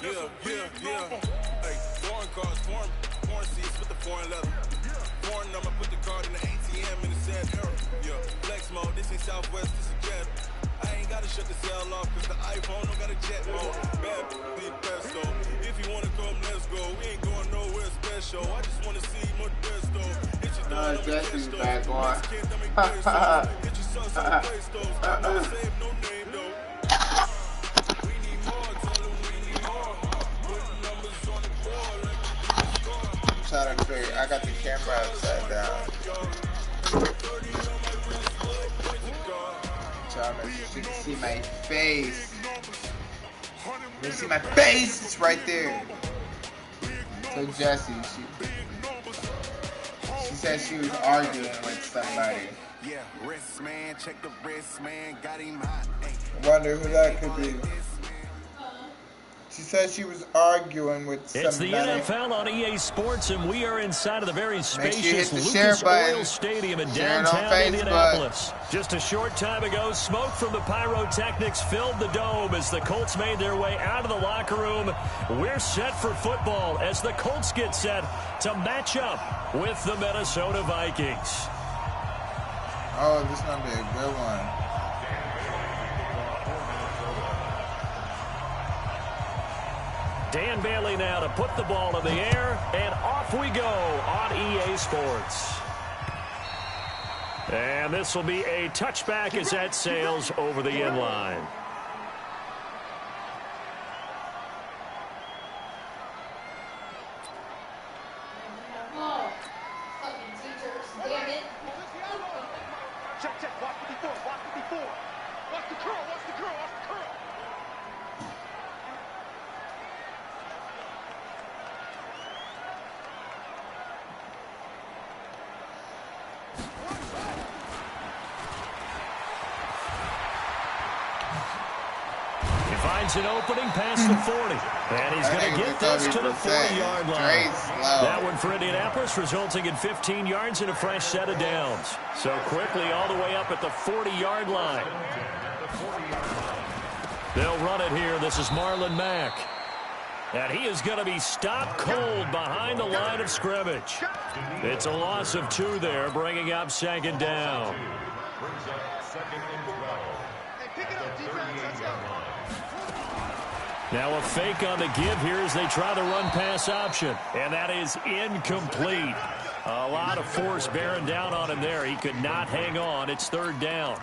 Yeah. Hey, foreign cars, foreign seats with the foreign leather. Foreign number, put the card in the ATM in the sad era. Yeah, flex mode, this ain't Southwest, this is Jet. I ain't gotta shut the cell off, cause the iPhone don't got a jet mode. Bad need pesto. If you wanna come, let's go. We ain't going nowhere special. I just wanna see more pesto. Hit your dog, Jesse's back on. Hit your sus on the play stores. Don't save no name though. We need more, tell them we need more. Put numbers on the board like we score. Trying to figure, I got the camera upside down. You can see my face. You can see my face. It's right there. So Jessie, she said she was arguing with somebody. Yeah, wrist man, check the wrist man, got him hot. I wonder who that could be. She said she was arguing with somebody. It's the NFL on EA Sports, and we are inside of the very spacious Lucas Oil Stadium in downtown Indianapolis. Just a short time ago, smoke from the pyrotechnics filled the dome as the Colts made their way out of the locker room. We're set for football as the Colts get set to match up with the Minnesota Vikings. Oh, this is going to be a good one. Dan Bailey now to put the ball in the air, and off we go on EA Sports. And this will be a touchback as that sails over the end line. Finds an opening past the 40. And he's going to get this to the 40-yard line. That one for Indianapolis, resulting in 15 yards and a fresh set of downs. So quickly all the way up at the 40-yard line. They'll run it here. This is Marlon Mack. And he is going to be stopped cold behind the line of scrimmage. It's a loss of 2 there, bringing up second down. Now a fake on the give here as they try the run-pass option. And that is incomplete. A lot of force bearing down on him there. He could not hang on. It's third down.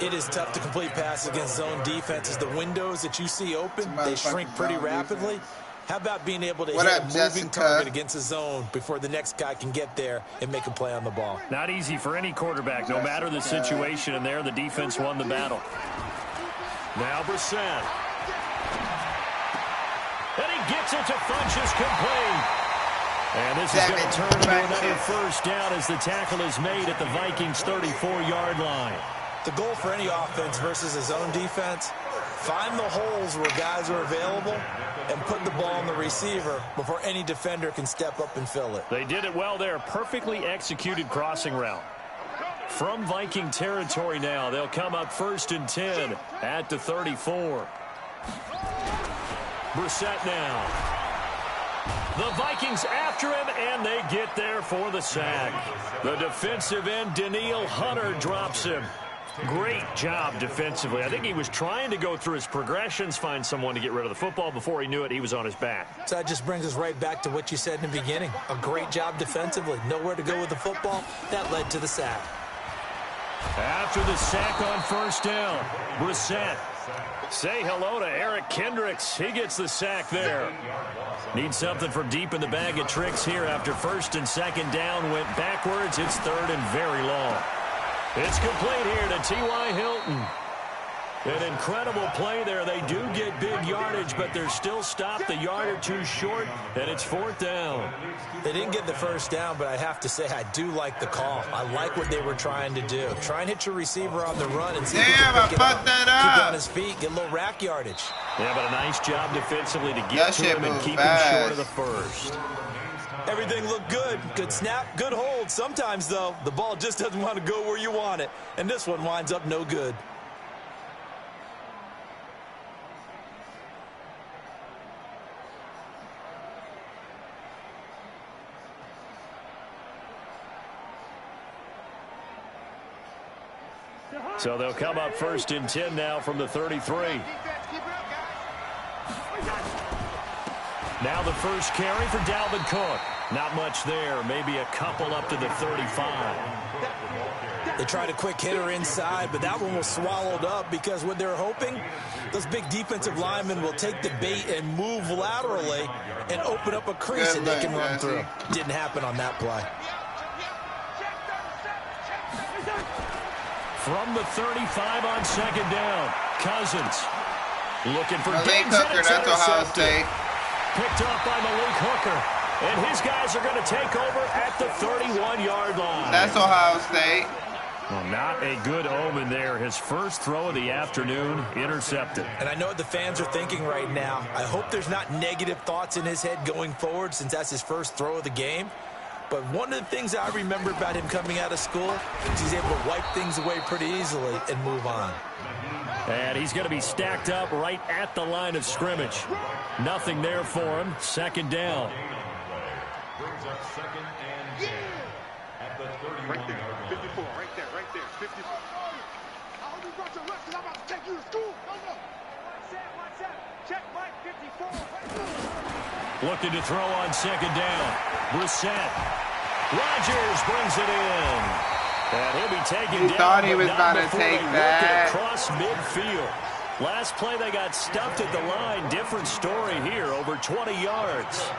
It is tough to complete passes against zone defenses. The windows that you see open, they shrink pretty rapidly. How about being able to hit a moving target against a zone before the next guy can get there and make a play on the ball? Not easy for any quarterback, no matter the situation. And there, the defense won the battle. Now Brissett. And he gets it to Funchess complete. And this is going to turn into another first down as the tackle is made at the Vikings' 34-yard line. The goal for any offense versus a zone defense, find the holes where guys are available and put the ball on the receiver before any defender can step up and fill it. They did it well there. Perfectly executed crossing route. From Viking territory now, they'll come up 1st and 10 at the 34. Brissett now. The Vikings after him, and they get there for the sack. The defensive end, Danielle Hunter, drops him. Great job defensively. I think he was trying to go through his progressions, find someone to get rid of the football. Before he knew it, he was on his back. So that just brings us right back to what you said in the beginning. A great job defensively. Nowhere to go with the football. That led to the sack. After the sack on first down, Brissett. Say hello to Eric Kendricks. He gets the sack there. Needs something from deep in the bag of tricks here after 1st and 2nd down went backwards. It's 3rd and very long. It's complete here to T.Y. Hilton. An incredible play there. They do get big yardage, but they're still stopped a yard or 2 short, and it's 4th down. They didn't get the first down, but I have to say I do like the call. I like what they were trying to do. Try and hit your receiver on the run and see if you can pick it up. Keep it on his feet, get a little rack yardage. Yeah, but a nice job defensively to get to him and keep him short of the first. Everything looked good. Good snap, good hold. Sometimes, though, the ball just doesn't want to go where you want it, and this one winds up no good. So they'll come up 1st and 10 now from the 33. Now the first carry for Dalvin Cook. Not much there. Maybe a couple up to the 35. They tried a quick hitter inside, but that one was swallowed up because what they're hoping, those big defensive linemen will take the bait and move laterally and open up a crease that they can run through. Didn't happen on that play. From the 35 on 2nd down, Cousins looking for Malik Hooker. That's Ohio State. Picked off by Malik Hooker. And his guys are going to take over at the 31-yard line. That's Ohio State. Well, not a good omen there. His first throw of the afternoon, intercepted. And I know what the fans are thinking right now. I hope there's not negative thoughts in his head going forward since that's his first throw of the game. But one of the things I remember about him coming out of school is he's able to wipe things away pretty easily and move on. And he's going to be stacked up right at the line of scrimmage. Nothing there for him. 2nd down. Brings up 2nd and 10 at the 31. Right there, 54, right there, 54. I hope you brought your left because I'm about to take you to school. No. One set. Check Mike, 54. Looking to throw on 2nd down. Brissett. Rodgers brings it in. And he'll be taken down. He thought he was about to take that. Across midfield. Last play they got stuffed at the line. Different story here. Over 20 yards.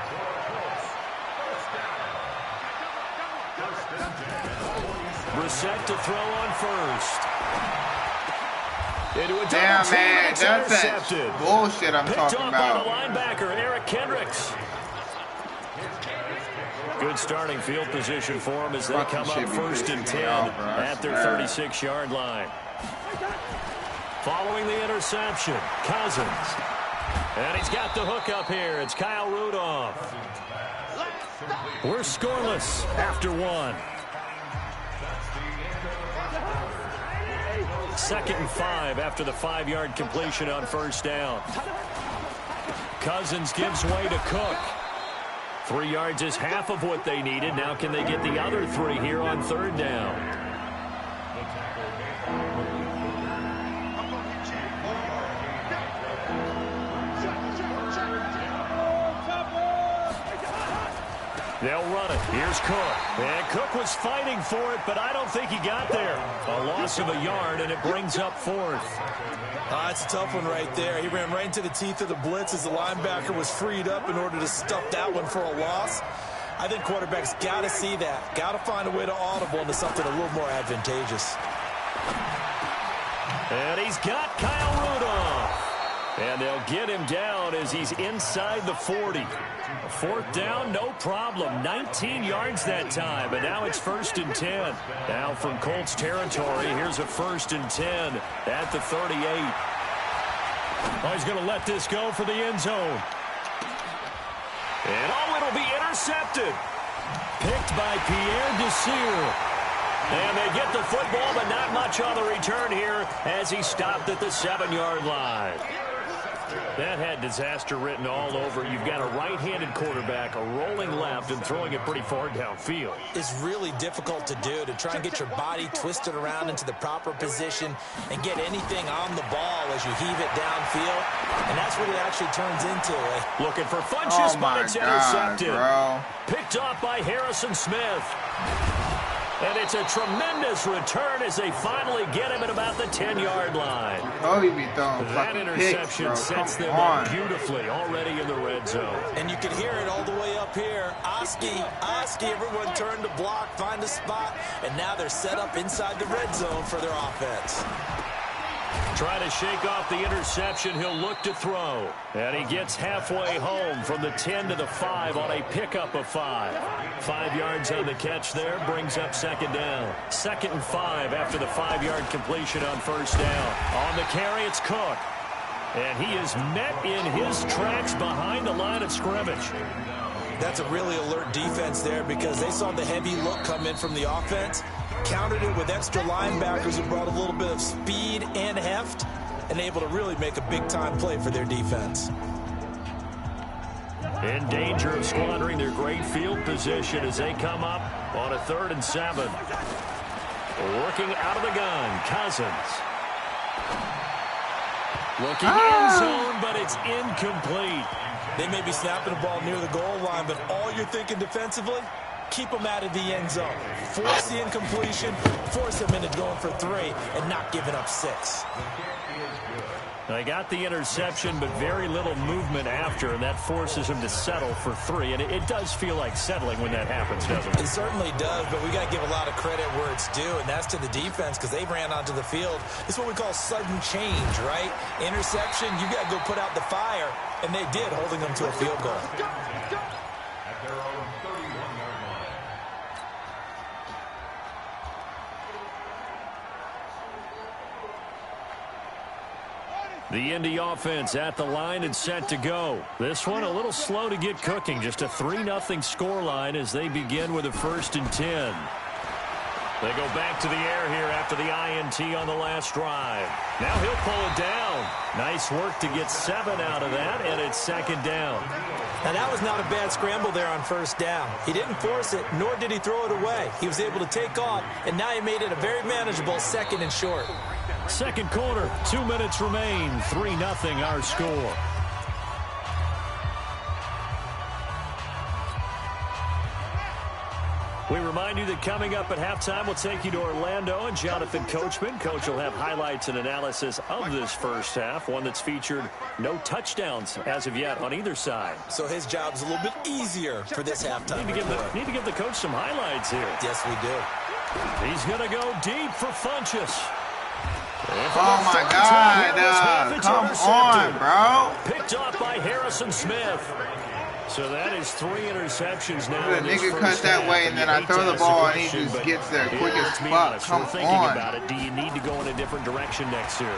Brissett to throw on 1st. Into a damn, man. That's that bullshit I'm talking about. Picked off by the linebacker, Eric Kendricks. Good starting field position for them as they come up 1st and 10 at their 36-yard line. Following the interception, Cousins. And he's got the hook up here. It's Kyle Rudolph. We're scoreless after 1. 2nd and 5 after the 5-yard completion on 1st down. Cousins gives way to Cook. 3 yards is half of what they needed. Now can they get the other 3 here on 3rd down? They'll run it. Here's Cook. And Cook was fighting for it, but I don't think he got there. A loss of a yard, and it brings up 4th. That's a tough one right there. He ran right into the teeth of the blitz as the linebacker was freed up in order to stuff that one for a loss. I think quarterbacks got to see that. Got to find a way to audible into something a little more advantageous. And he's got Kyle Rudolph. And they'll get him down as he's inside the 40. 4th down, no problem. 19 yards that time, but now it's 1st and 10. Now from Colts territory, here's a 1st and 10 at the 38. Oh, he's going to let this go for the end zone. And it'll be intercepted. Picked by Pierre Desir. And they get the football, but not much on the return here as he stopped at the 7-yard line. That had disaster written all over. You've got a right-handed quarterback, a rolling left, and throwing it pretty far downfield. It's really difficult to do, to try and get your body twisted around into the proper position and get anything on the ball as you heave it downfield. And that's what it actually turns into. Looking for Funchess, but it's intercepted. Bro. Picked off by Harrison Smith. And it's a tremendous return as they finally get him at about the 10-yard line. Oh, he be throwing that interception picks, sets them up beautifully already in the red zone. And you can hear it all the way up here. Oski, everyone turned to block, find a spot, and now they're set up inside the red zone for their offense. Trying to shake off the interception, he'll look to throw. And he gets halfway home from the 10 to the 5 on a pickup of 5. 5 yards on the catch there, brings up 2nd down. 2nd and 5 after the 5-yard completion on 1st down. On the carry, it's Cook. And he is met in his tracks behind the line of scrimmage. That's a really alert defense there because they saw the heavy look come in from the offense. Countered it with extra linebackers who brought a little bit of speed and heft and able to really make a big-time play for their defense. In danger of squandering their great field position as they come up on a 3rd and 7. Working out of the gun, Cousins. Looking end zone, but it's incomplete. They may be snapping the ball near the goal line, but all you're thinking defensively, keep them out of the end zone. Force the incompletion, force them into going for 3, and not giving up 6. They got the interception, but very little movement after, and that forces him to settle for 3. And it does feel like settling when that happens, doesn't it? It certainly does, but we got to give a lot of credit where it's due, and that's to the defense because they ran onto the field. It's what we call sudden change, right? Interception, you got to go put out the fire, and they did, holding them to a field goal. At their own 31-yard line. The Indy offense at the line and set to go. This one a little slow to get cooking. Just a 3-0 scoreline as they begin with a 1st and 10. They go back to the air here after the INT on the last drive. Now he'll pull it down. Nice work to get 7 out of that, and it's 2nd down. Now that was not a bad scramble there on 1st down. He didn't force it, nor did he throw it away. He was able to take off, and now he made it a very manageable 2nd and short. Second quarter, 2 minutes remain. 3-0 our score. We remind you that coming up at halftime, we'll take you to Orlando and Jonathan Coachman. Coach will have highlights and analysis of this first half, one that's featured no touchdowns as of yet on either side. So his job's a little bit easier for this halftime. Need to give the coach some highlights here. Yes, we do. He's going to go deep for Funchess. Oh my God, come on, bro. Picked off by Harrison Smith. So that is 3 interceptions now. The nigga cuts that way, and then I throw the ball, and he just gets there quick as fuck. Come on. About it. Do you need to go in a different direction next year?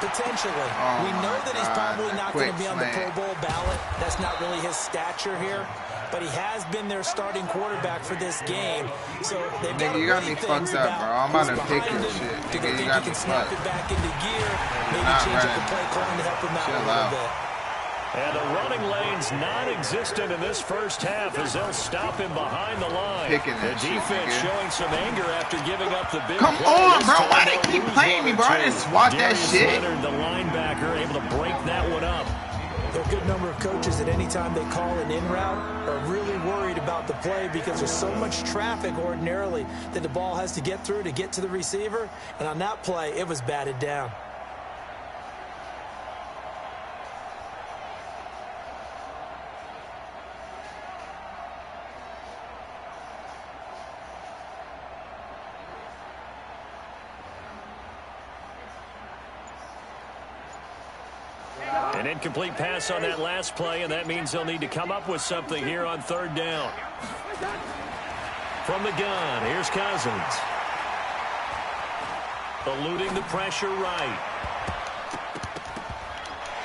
Potentially. We know that he's probably not going to be on the Pro Bowl ballot. That's not really his stature here. But he has been their starting quarterback for this game. So they've got you got me fucked up, bro. I'm about to pick your shit. Nigga, you got me snap it back into gear. Maybe change up the play calling to help him out a little bit. And the running lane's non-existent in this first half as they'll stop him behind the line. The defense showing some anger after giving up the big Come on, bro. Why they keep playing me, bro? I didn't swat that shit. Leonard, the linebacker, able to break that one up. There are a good number of coaches at any time they call an in route are really worried about the play because there's so much traffic ordinarily that the ball has to get through to get to the receiver. And on that play, it was batted down. An incomplete pass on that last play, and that means they'll need to come up with something here on 3rd down. From the gun, here's Cousins. Eluding the pressure right.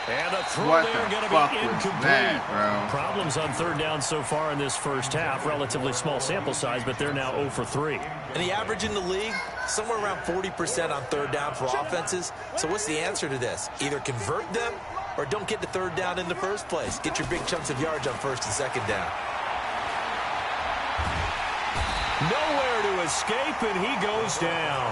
And a throw there going to be incomplete. Problems on 3rd down so far in this first half. Relatively small sample size, but they're now 0 for 3. And the average in the league, somewhere around 40% on 3rd down for offenses. So what's the answer to this? Either convert them or don't get to 3rd down in the first place. Get your big chunks of yards on 1st and 2nd down. Nowhere to escape, and he goes down.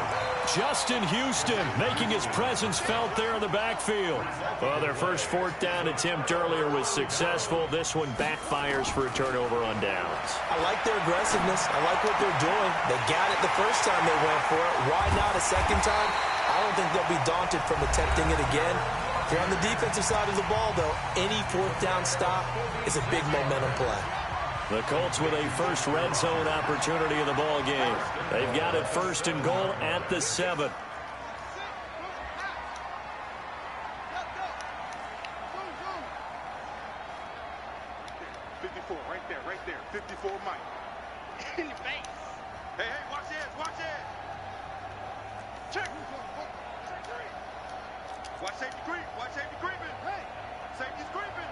Justin Houston making his presence felt there in the backfield. Well, their first 4th down attempt earlier was successful. This one backfires for a turnover on downs. I like their aggressiveness. I like what they're doing. They got it the first time they went for it. Why not a second time? I don't think they'll be daunted from attempting it again. If you're on the defensive side of the ball, though, any 4th down stop is a big momentum play. The Colts with a first red zone opportunity in the ball game. They've got it 1st and goal at the 7. Right there. 54, Mike. In your face. Hey, watch it. Check. Watch safety creeping. Hey, safety's creeping.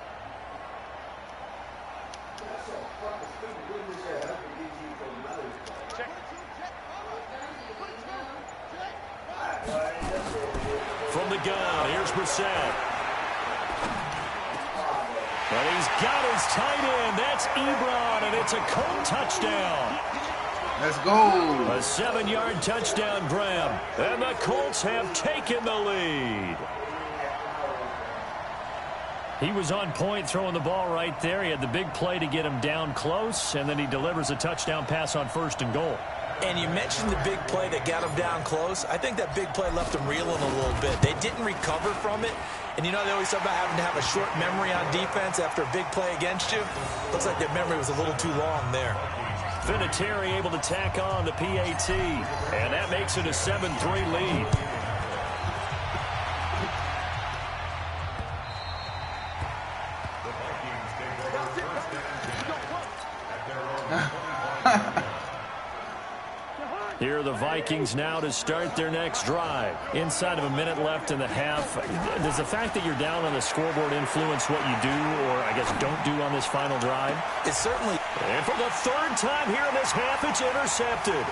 From the gun, here's Brissett. And he's got his tight end. That's Ebron, and it's a Colt touchdown. Let's go. A 7-yard touchdown grab, and the Colts have taken the lead. He was on point throwing the ball right there. He had the big play to get him down close, and then he delivers a touchdown pass on 1st and goal. And you mentioned the big play that got him down close. I think that big play left him reeling a little bit. They didn't recover from it. And you know they always talk about having to have a short memory on defense after a big play against you. Looks like their memory was a little too long there. Vinatieri able to tack on the PAT, and that makes it a 7-3 lead. Here are the Vikings now to start their next drive. Inside of a minute left in the half. Does the fact that you're down on the scoreboard influence what you do, or I guess don't do on this final drive? It certainly. And for the 3rd time here in this half, it's intercepted.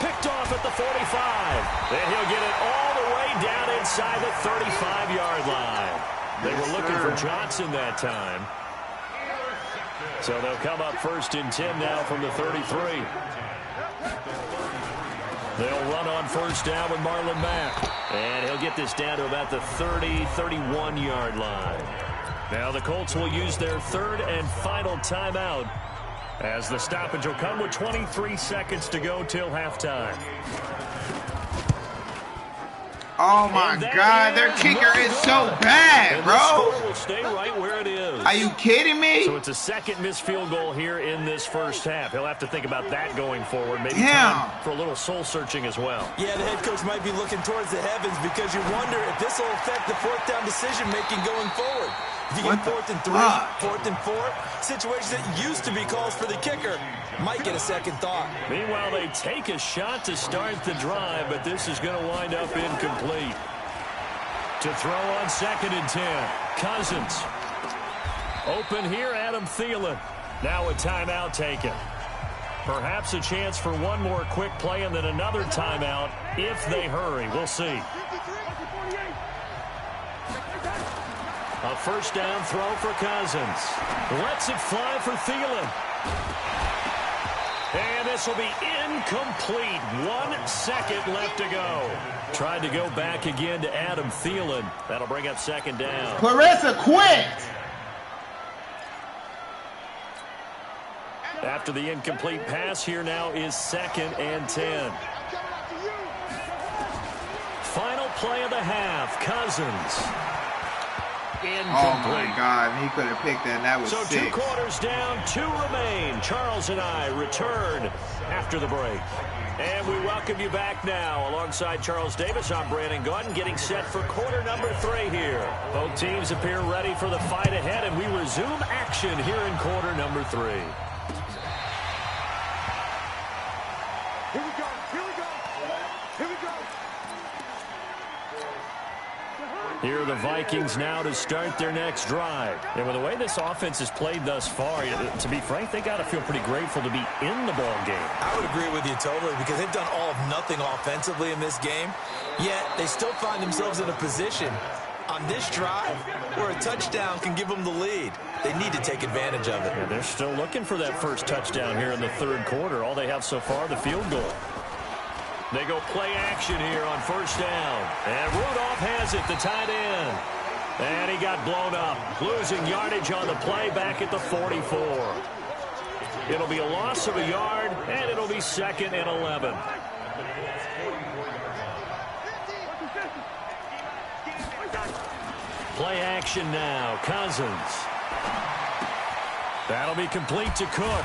Picked off at the 45. And he'll get it all the way down inside the 35-yard line. They were looking for Johnson that time. So they'll come up 1st and 10 now from the 33. They'll run on 1st down with Marlon Mack. And he'll get this down to about the 31-yard line. Now the Colts will use their 3rd and final timeout, as the stoppage will come with 23 seconds to go till halftime. Oh my God, their kicker is so bad, bro. The score will stay right where it is. Are you kidding me? So it's a 2nd missed field goal here in this 1st half. He'll have to think about that going forward. Maybe time for a little soul searching as well. Yeah, the head coach might be looking towards the heavens, because you wonder if this will affect the 4th down decision making going forward. If you get 4th and 3, 4th and 4, situations that used to be calls for the kicker might get a second thought. Meanwhile, they take a shot to start the drive, but this is going to wind up incomplete. To throw on 2nd and 10, Cousins. Open here, Adam Thielen. Now a timeout taken. Perhaps a chance for one more quick play and then another timeout if they hurry. We'll see. A 1st down throw for Cousins. Lets it fly for Thielen. And this will be incomplete. 1 second left to go. Tried to go back again to Adam Thielen. That'll bring up 2nd down. Clarissa, quit! After the incomplete pass, here now is 2nd and 10. Final play of the half. Cousins. Incomplete. Oh my God, he could have picked that, and that was so 6. 2 quarters down, 2 remain. Charles and I return after the break. And we welcome you back now. Alongside Charles Davis, I'm Brandon Gaudin, getting set for quarter number 3 here. Both teams appear ready for the fight ahead, and we resume action here in quarter number 3. Here we go. Here we go. Here we go. Here are the Vikings now to start their next drive. And with the way this offense has played thus far, to be frank, they got to feel pretty grateful to be in the ball game. I would agree with you totally, because they've done all of nothing offensively in this game, yet they still find themselves in a position on this drive where a touchdown can give them the lead. They need to take advantage of it. Yeah, they're still looking for that first touchdown here in the 3rd quarter. All they have so far, the field goal. They go play action here on 1st down. And Rudolph has it, the tight end. And he got blown up. Losing yardage on the play back at the 44. It'll be a loss of a yard, and it'll be 2nd and 11. Play action now. Cousins. That'll be complete to Cook.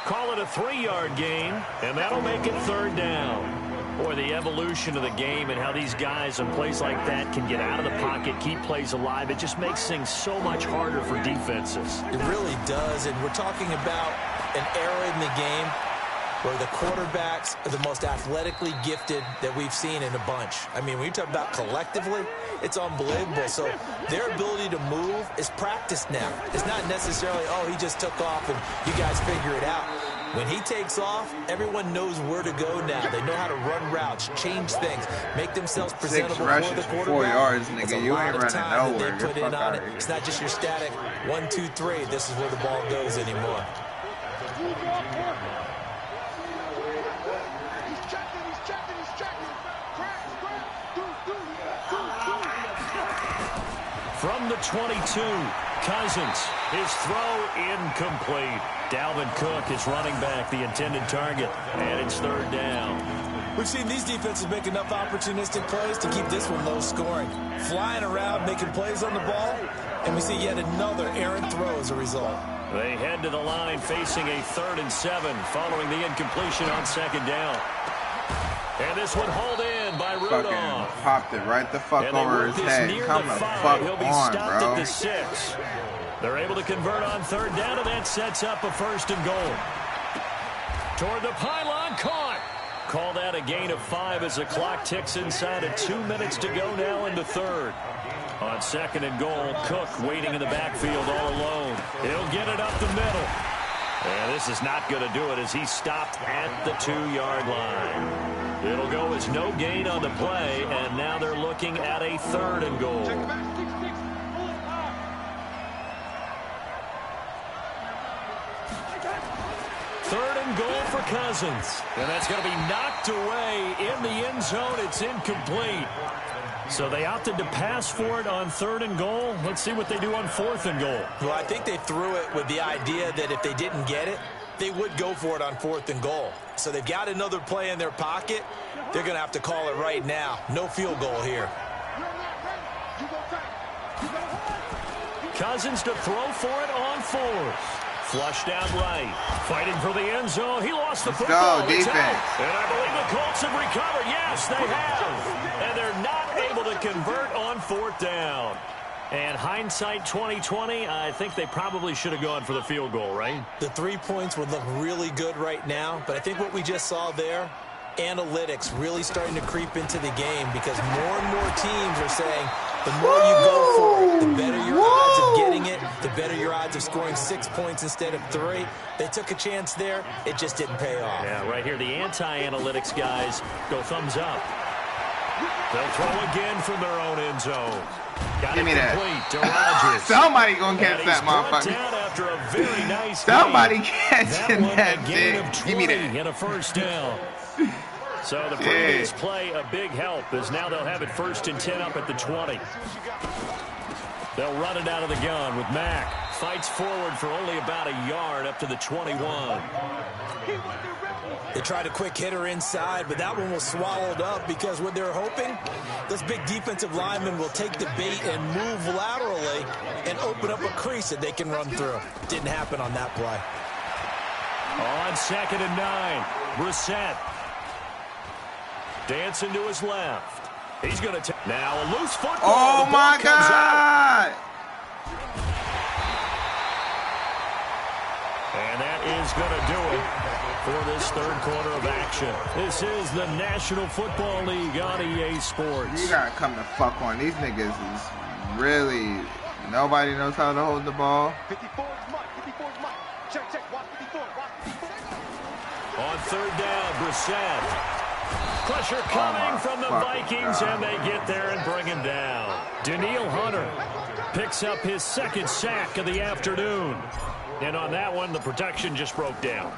Call it a 3-yard gain, and that'll make it 3rd down. Boy, the evolution of the game and how these guys in plays like that can get out of the pocket, keep plays alive, it just makes things so much harder for defenses. It really does, and we're talking about an era in the game where the quarterbacks are the most athletically gifted that we've seen in a bunch. I mean, when you talk about collectively, it's unbelievable. So their ability to move is practiced now. It's not necessarily, oh, he just took off and you guys figure it out. When he takes off, everyone knows where to go now. They know how to run routes, change things, make themselves presentable for the quarterback. 4 yards, nigga. It's a You lot ain't of running time nowhere. that they put in on it. It's not just your static 1, 2, 3. This is where the ball goes anymore. 22. Cousins, his throw incomplete. Dalvin Cook is running back, the intended target, and it's third down. We've seen these defenses make enough opportunistic plays to keep this one low scoring. Flying around, making plays on the ball, and we see yet another errant throw as a result. They head to the line facing a 3rd and 7 following the incompletion on 2nd down. And this one hauled in by Rudolph. Fucking popped it right the fuck over his head. Come the fuck He'll be on, stopped bro. at the 6. They're able to convert on 3rd down, and that sets up a 1st and goal. Toward the pylon, caught. Call that a gain of 5 as the clock ticks inside of 2 minutes to go now in the 3rd. On 2nd and goal, Cook waiting in the backfield all alone. He'll get it up the middle. And this is not going to do it as he's stopped at the 2-yard line. It'll go as no gain on the play, and now they're looking at a 3rd and goal. 3rd and goal for Cousins. And that's going to be knocked away in the end zone. It's incomplete. So they opted to pass for it on 3rd and goal. Let's see what they do on 4th and goal. Well, I think they threw it with the idea that if they didn't get it, they would go for it on 4th and goal. So they've got another play in their pocket. They're going to have to call it right now. No field goal here. Cousins to throw for it on 4th. Flushed out right. Fighting for the end zone. He lost the football. Go, defense. And I believe the Colts have recovered. Yes, they have. And they're not able to convert on 4th down. And hindsight 2020, I think they probably should have gone for the field goal, right? The 3 points would look really good right now, but I think what we just saw there, analytics really starting to creep into the game because more and more teams are saying the more you go for it, the better your odds of getting it, the better your odds of scoring 6 points instead of 3. They took a chance there. It just didn't pay off. Yeah, right here, the anti-analytics guys go thumbs up. They'll throw again from their own end zone. Got Give me that. To Rodgers. Somebody gonna catch that motherfucker. Down after a very nice Somebody game. catching that gain dick. of 20 Give me that. and a 1st down. So the previous play, a big help, as now they'll have it 1st and 10 up at the 20. They'll run it out of the gun with Mack. Fights forward for only about a yard up to the 21. They tried a quick hitter inside, but that one was swallowed up because what they're hoping, this big defensive lineman will take the bait and move laterally and open up a crease that they can run through. Didn't happen on that play. On 2nd and 9, Brissett. Dancing to his left. He's going to take. Now a loose football. Oh, my God. And that is going to do it for this 3rd quarter of action. This is the National Football League on EA Sports. You got to come the fuck on. These niggas is really, nobody knows how to hold the ball. 54 is Mike. 54 is Mike. Check, check. Watch 54. Watch 54. On 3rd down, Brissett. Pressure coming from the Vikings, and they get there and bring him down. Danielle Hunter picks up his 2nd sack of the afternoon. And on that one, the protection just broke down.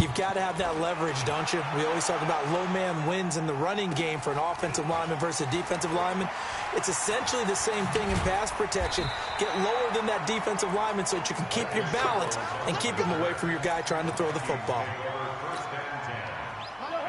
You've got to have that leverage, don't you? We always talk about low man wins in the running game for an offensive lineman versus a defensive lineman. It's essentially the same thing in pass protection. Get lower than that defensive lineman so that you can keep your balance and keep him away from your guy trying to throw the football.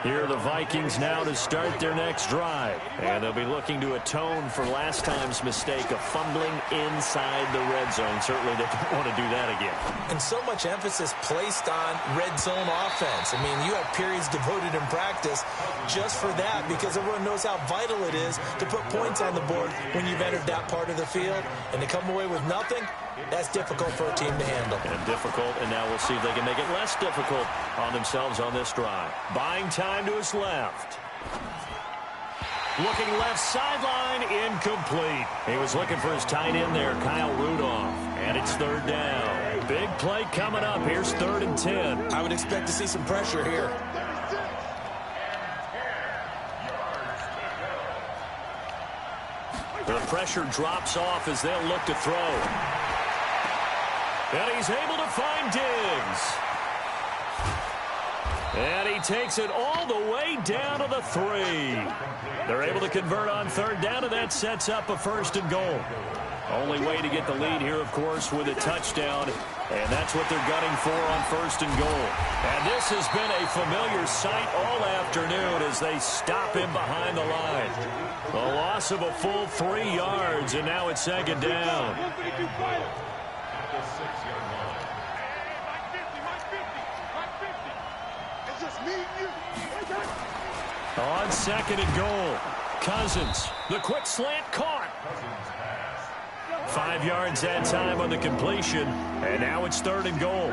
Here are the Vikings now to start their next drive. And they'll be looking to atone for last time's mistake of fumbling inside the red zone. Certainly they don't want to do that again. And so much emphasis placed on red zone offense. I mean, you have periods devoted in practice just for that because everyone knows how vital it is to put points on the board when you've entered that part of the field. And to come away with nothing, that's difficult for a team to handle. And difficult, and now we'll see if they can make it less difficult on themselves on this drive. Buying time to his left. Looking left sideline, incomplete. He was looking for his tight end there, Kyle Rudolph. And it's 3rd down. Big play coming up. Here's 3rd and 10. I would expect to see some pressure here. The pressure drops off as they'll look to throw. And he's able to find Diggs. And he takes it all the way down to the 3. They're able to convert on 3rd down, and that sets up a 1st and goal. Only way to get the lead here, of course, with a touchdown. And that's what they're gunning for on 1st and goal. And this has been a familiar sight all afternoon as they stop him behind the line. A loss of a full 3 yards, and now it's 2nd down. On 2nd and goal, Cousins, the quick slant caught. 5 yards that time on the completion, and now it's 3rd and goal.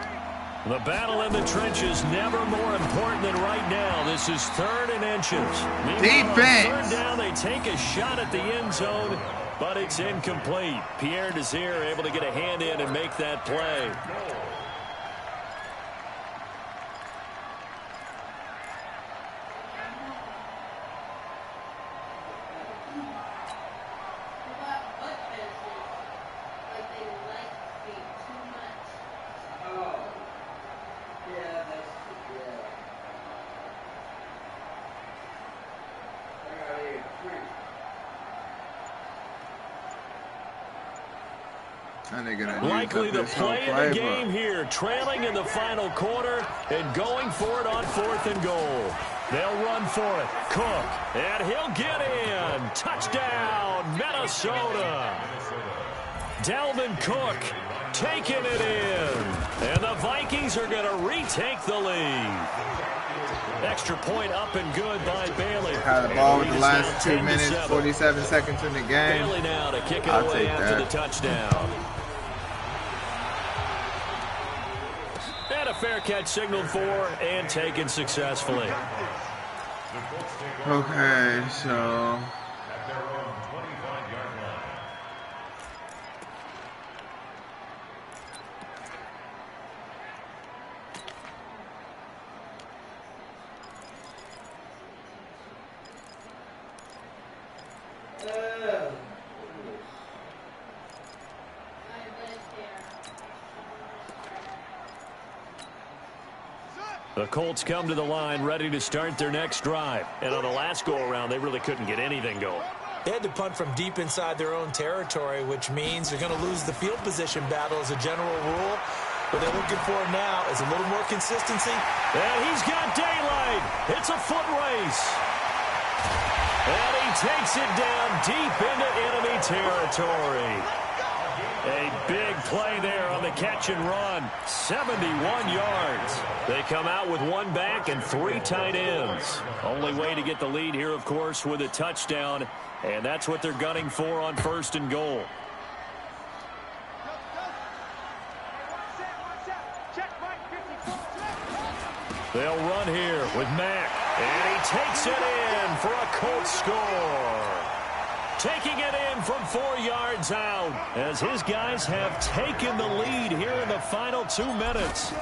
The battle in the trenches never more important than right now. This is 3rd and inches. Defense. On 3rd down, they take a shot at the end zone, but it's incomplete. Pierre Desir able to get a hand in and make that play. Likely the play of the game here, trailing in the final quarter and going for it on 4th and goal. They'll run for it. Cook, and he'll get in. Touchdown, Minnesota. Dalvin Cook taking it in. And the Vikings are going to retake the lead. Extra point up and good by Bailey. Had the ball with the last 2 minutes, 47 seconds in the game. Bailey now to kick it away after the touchdown. And a fair catch signaled for and taken successfully. Okay, so the Colts come to the line ready to start their next drive. And on the last go-around, they really couldn't get anything going. They had to punt from deep inside their own territory, which means they're going to lose the field position battle as a general rule. What they're looking for now is a little more consistency. And he's got daylight. It's a foot race. And he takes it down deep into enemy territory. A big play there on the catch and run. 71 yards. They come out with 1 back and 3 tight ends. Only way to get the lead here, of course, with a touchdown. And that's what they're gunning for on 1st and goal. They'll run here with Mack. And he takes it in for a Colts score. Taking it in from 4 yards out as his guys have taken the lead here in the final 2 minutes.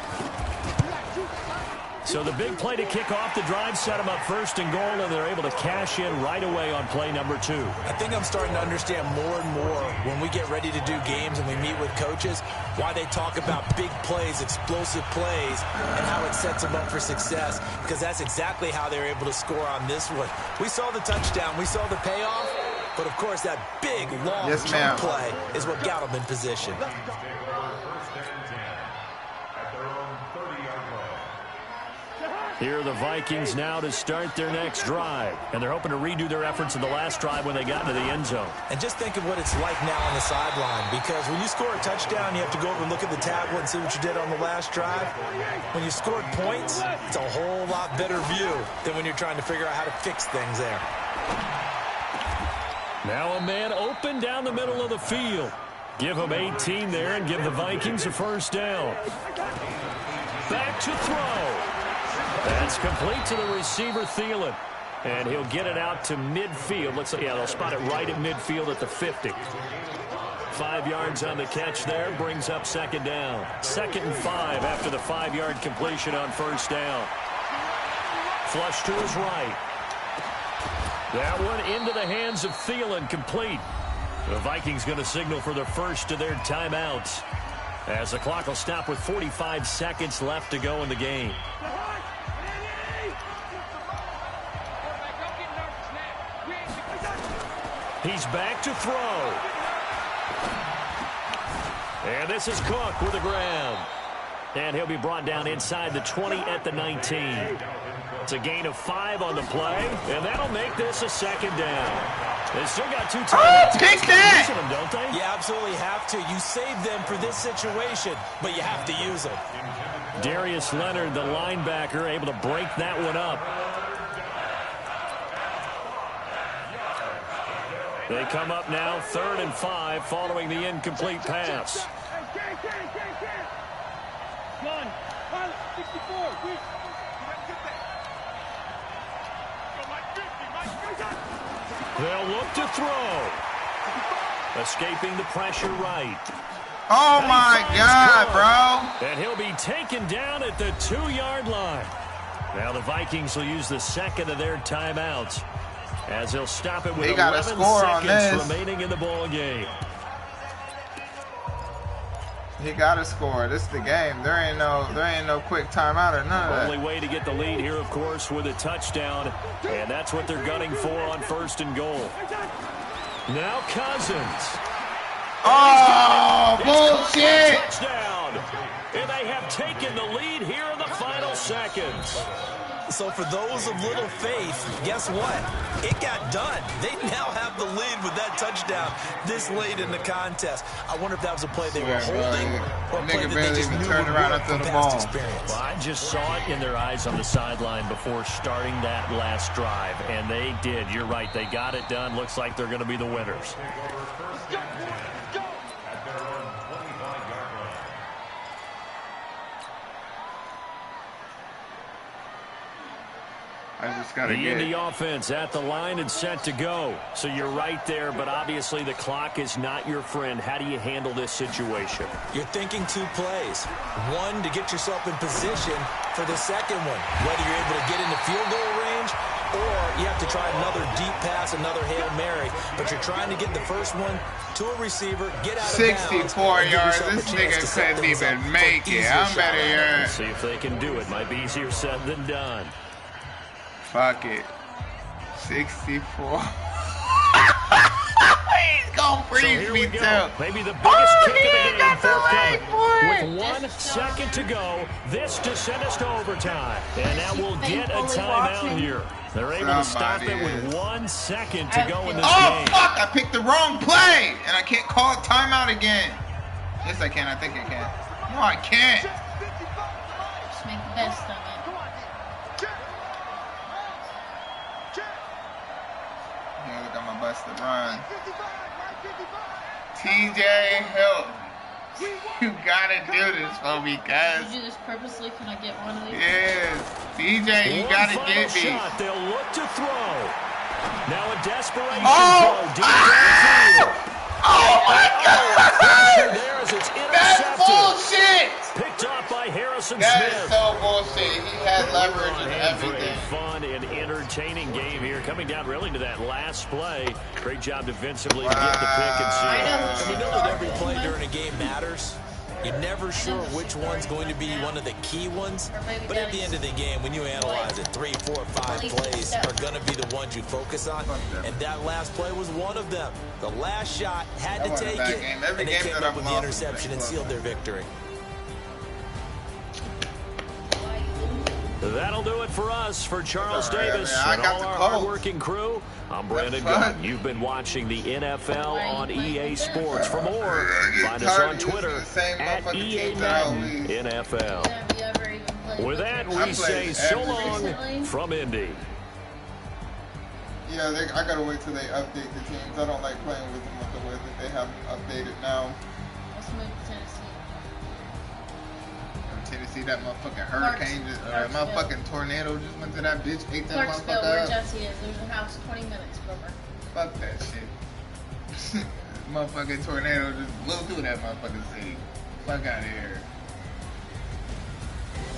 So the big play to kick off the drive set them up 1st and goal, and they're able to cash in right away on play number 2. I think I'm starting to understand more and more when we get ready to do games and we meet with coaches why they talk about big plays, explosive plays, and how it sets them up for success, because that's exactly how they're able to score on this one. We saw the touchdown. We saw the payoff. But, of course, that big, long jump play is what got them in position. Here are the Vikings now to start their next drive. And they're hoping to redo their efforts in the last drive when they got into the end zone. And just think of what it's like now on the sideline, because when you score a touchdown, you have to go over and look at the tablet and see what you did on the last drive. When you scored points, it's a whole lot better view than when you're trying to figure out how to fix things there. Now a man open down the middle of the field. Give him 18 there and give the Vikings a 1st down. Back to throw. That's complete to the receiver, Thielen. And he'll get it out to midfield. They'll spot it right at midfield at the 50. 5 yards on the catch there. Brings up 2nd down. 2nd and 5 after the 5-yard completion on 1st down. Flush to his right. That one into the hands of Thielen, complete. The Vikings going to signal for the first of their timeouts as the clock will stop with 45 seconds left to go in the game. He's back to throw. And this is Cook with a grab. And he'll be brought down inside the 20 at the 19. It's a gain of 5 on the play, and that'll make this a second down. They still got 2 timeouts. Take that! Them, don't they? You absolutely have to. You save them for this situation, but you have to use them. Darius Leonard, the linebacker, able to break that one up. They come up now 3rd and 5 following the incomplete pass. They'll look to throw. Escaping the pressure right. Oh, my God, bro. And he'll be taken down at the 2-yard line. Now the Vikings will use the second of their timeouts as they'll stop it with 11 seconds remaining in the ball game. He got to score. This is the game. There ain't no quick timeout or none of that. Only way to get the lead here, of course, with a touchdown, and that's what they're gunning for on 1st and goal. Now Cousins. Oh, bullshit! Touchdown, and they have taken the lead here in the final seconds. So for those of little faith, guess what? It got done. They now have the lead with that touchdown this late in the contest. I wonder if that was a play they were holding or a play that they just knew would work from past experience. Well, I just saw it in their eyes on the sideline before starting that last drive, and they did. You're right. They got it done. Looks like they're going to be the winners. I just gotta get the offense at the line and set to go. So you're right there, but obviously the clock is not your friend. How do you handle this situation? You're thinking 2 plays. One, to get yourself in position for the second one, whether you're able to get into field goal range or you have to try another deep pass, another Hail Mary. But you're trying to get the first one to a receiver, get out of bounds. 64 yards. This nigga couldn't even make it. I'm better here. See if they can do it. Might be easier said than done. Fuck it. 64. He's gonna freeze me too. Maybe the biggest kick of the game forthcoming. With 1 second to go, this to send us to overtime. And now we'll get a timeout here. They're able to stop it with 1 second to go in this game. Oh, fuck! I picked the wrong play! And I can't call it timeout again. Yes, I can. I think I can. No, I can't. Just make the best of it. Yeah, look at my busted run. TJ, help. You gotta do this for me, guys. Did you do this purposely? Can I get one of these? Yes. TJ, you gotta get me. Shot. They'll look to throw. Now a desperation throw. Deep downfield. Oh my God! There as it's intercepted. That's bullshit! Picked off by Harrison Smith. Smith. That is so bullshit. He had leverage and everything. Fun and entertaining game here. Coming down really to that last play. Great job defensively to get the pick and seal. You know that every play during a game matters. You're never sure which one's going to be one of the key ones. But at the end of the game, when you analyze it, 3, 4, 5 plays are going to be the ones you focus on. And that last play was one of them. The last shot had to take it. And they came up with the interception and sealed their victory. That'll do it for us. For Charles Davis and all our hardworking crew, I'm Brandon Gunn. You've been watching the NFL on EA Sports. For more, find us on Twitter at EA Madden NFL. With that, we say so long from Indy. Yeah, I gotta wait till they update the teams. I don't like playing with them with the way that they have them updated now. Let's move to Tennessee. Tennessee, that motherfucking hurricane, that motherfucking tornado just went to that bitch, ate that Clarksville, motherfucker where up. Jesse is. There's a house 20 minutes from her. Fuck that shit. Motherfucking tornado just blew through that motherfucking city. Fuck out of here.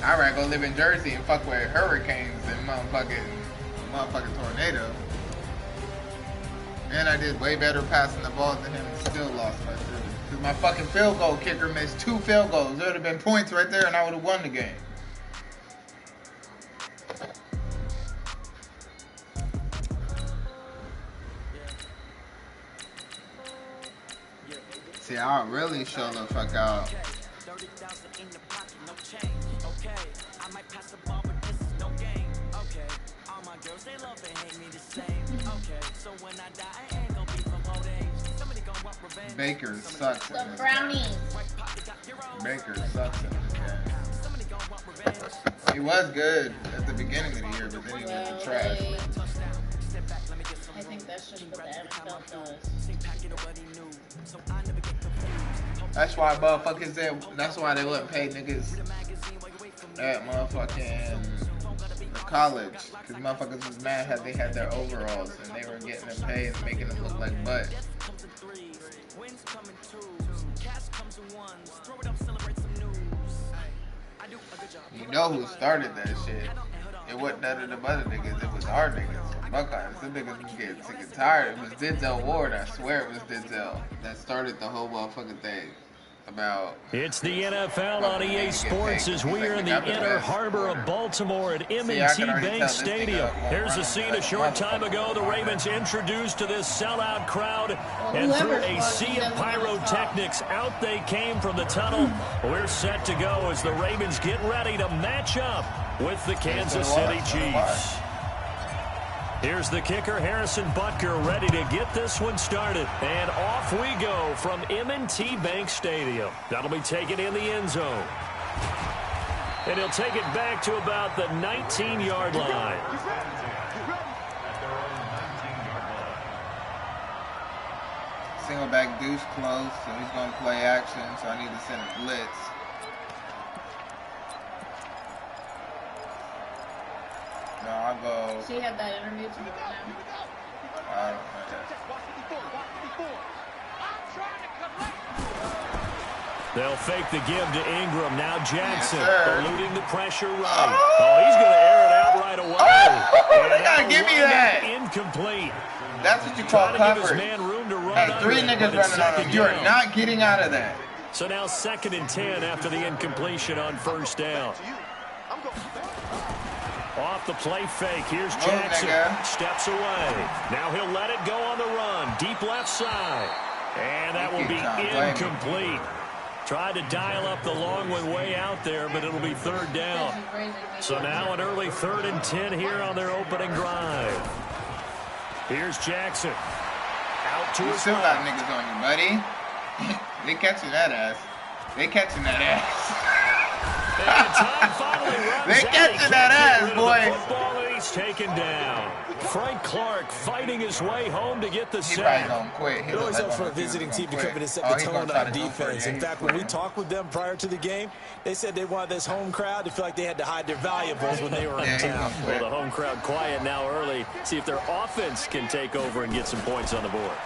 I'd rather go live in Jersey and fuck with hurricanes than motherfucking tornado. And I did way better passing the ball than him and still lost my shit. Because my fucking field goal kicker missed 2 field goals. There would have been points right there and I would have won the game. See, I'll really show the fuck out. Baker sucks. The brownies. Baker sucks in this game. He was good at the beginning of the year, but then he went to trash. I think that's just what the NFL does. That's why motherfuckers that's why they wouldn't pay niggas at motherfucking college. Because motherfuckers was mad how they had their overalls and they were getting them paid and making them look like butt. You know who started that shit? It wasn't none of them other niggas, it was our niggas from Buckeyes. Them niggas was getting sick and tired. It was Denzel Ward, I swear it was Denzel, that started the whole motherfucking thing. About it's the NFL on EA Sports as we are in the inner harbor of Baltimore at M&T Bank Stadium. Here's a scene a short time ago. The Ravens introduced to this sellout crowd, and through a sea of pyrotechnics, out they came from the tunnel. We're set to go as the Ravens get ready to match up with the Kansas City Chiefs. Here's the kicker, Harrison Butker, ready to get this one started. And off we go from M&T Bank Stadium. That'll be taken in the end zone. And he'll take it back to about the 19-yard line. Single back deuce close, so he's going to play action, so I need to send a blitz. No, I'll go. She had that interview tomorrow now. I don't know that. They'll fake the give to Ingram. Now Jackson eluding the pressure Oh, right. He's going to air it out right away. They got to give me that. Incomplete. That's what you call coverage. Man room to run Hey, 3 niggas running on him. You are not getting out of that. So now 2nd and 10 after the incompletion on first down. Off the play fake. Here's Jackson. Steps away. Now he'll let it go on the run. Deep left side. And that will be incomplete. Tried to dial up the long one way out there, but it'll be 3rd down. So now an early 3rd and 10 here on their opening drive. Here's Jackson. Out to his still got niggas on you, buddy. They catching that ass. They catching that ass. They catching that ass, boy. He's taken down. Frank Clark fighting his way home to get the sack. He probably gonna quit. It always up for a visiting team to come in and set the tone on defense. In fact, when we talked with them prior to the game, they said they wanted this home crowd to feel like they had to hide their valuables when they were in town. Well, the home crowd quiet now early. See if their offense can take over and get some points on the board.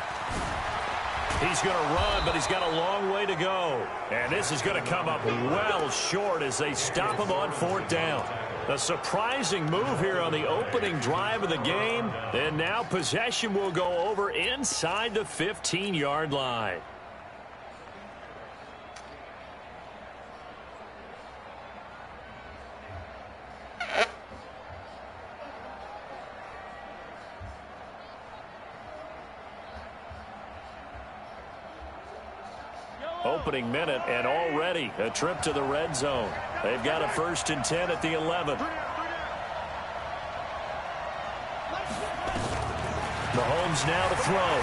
He's going to run, but he's got a long way to go. And this is going to come up well short as they stop him on 4th down. A surprising move here on the opening drive of the game. And now possession will go over inside the 15-yard line. Opening minute, and already a trip to the red zone. They've got a 1st and 10 at the 11. Mahomes now to throw.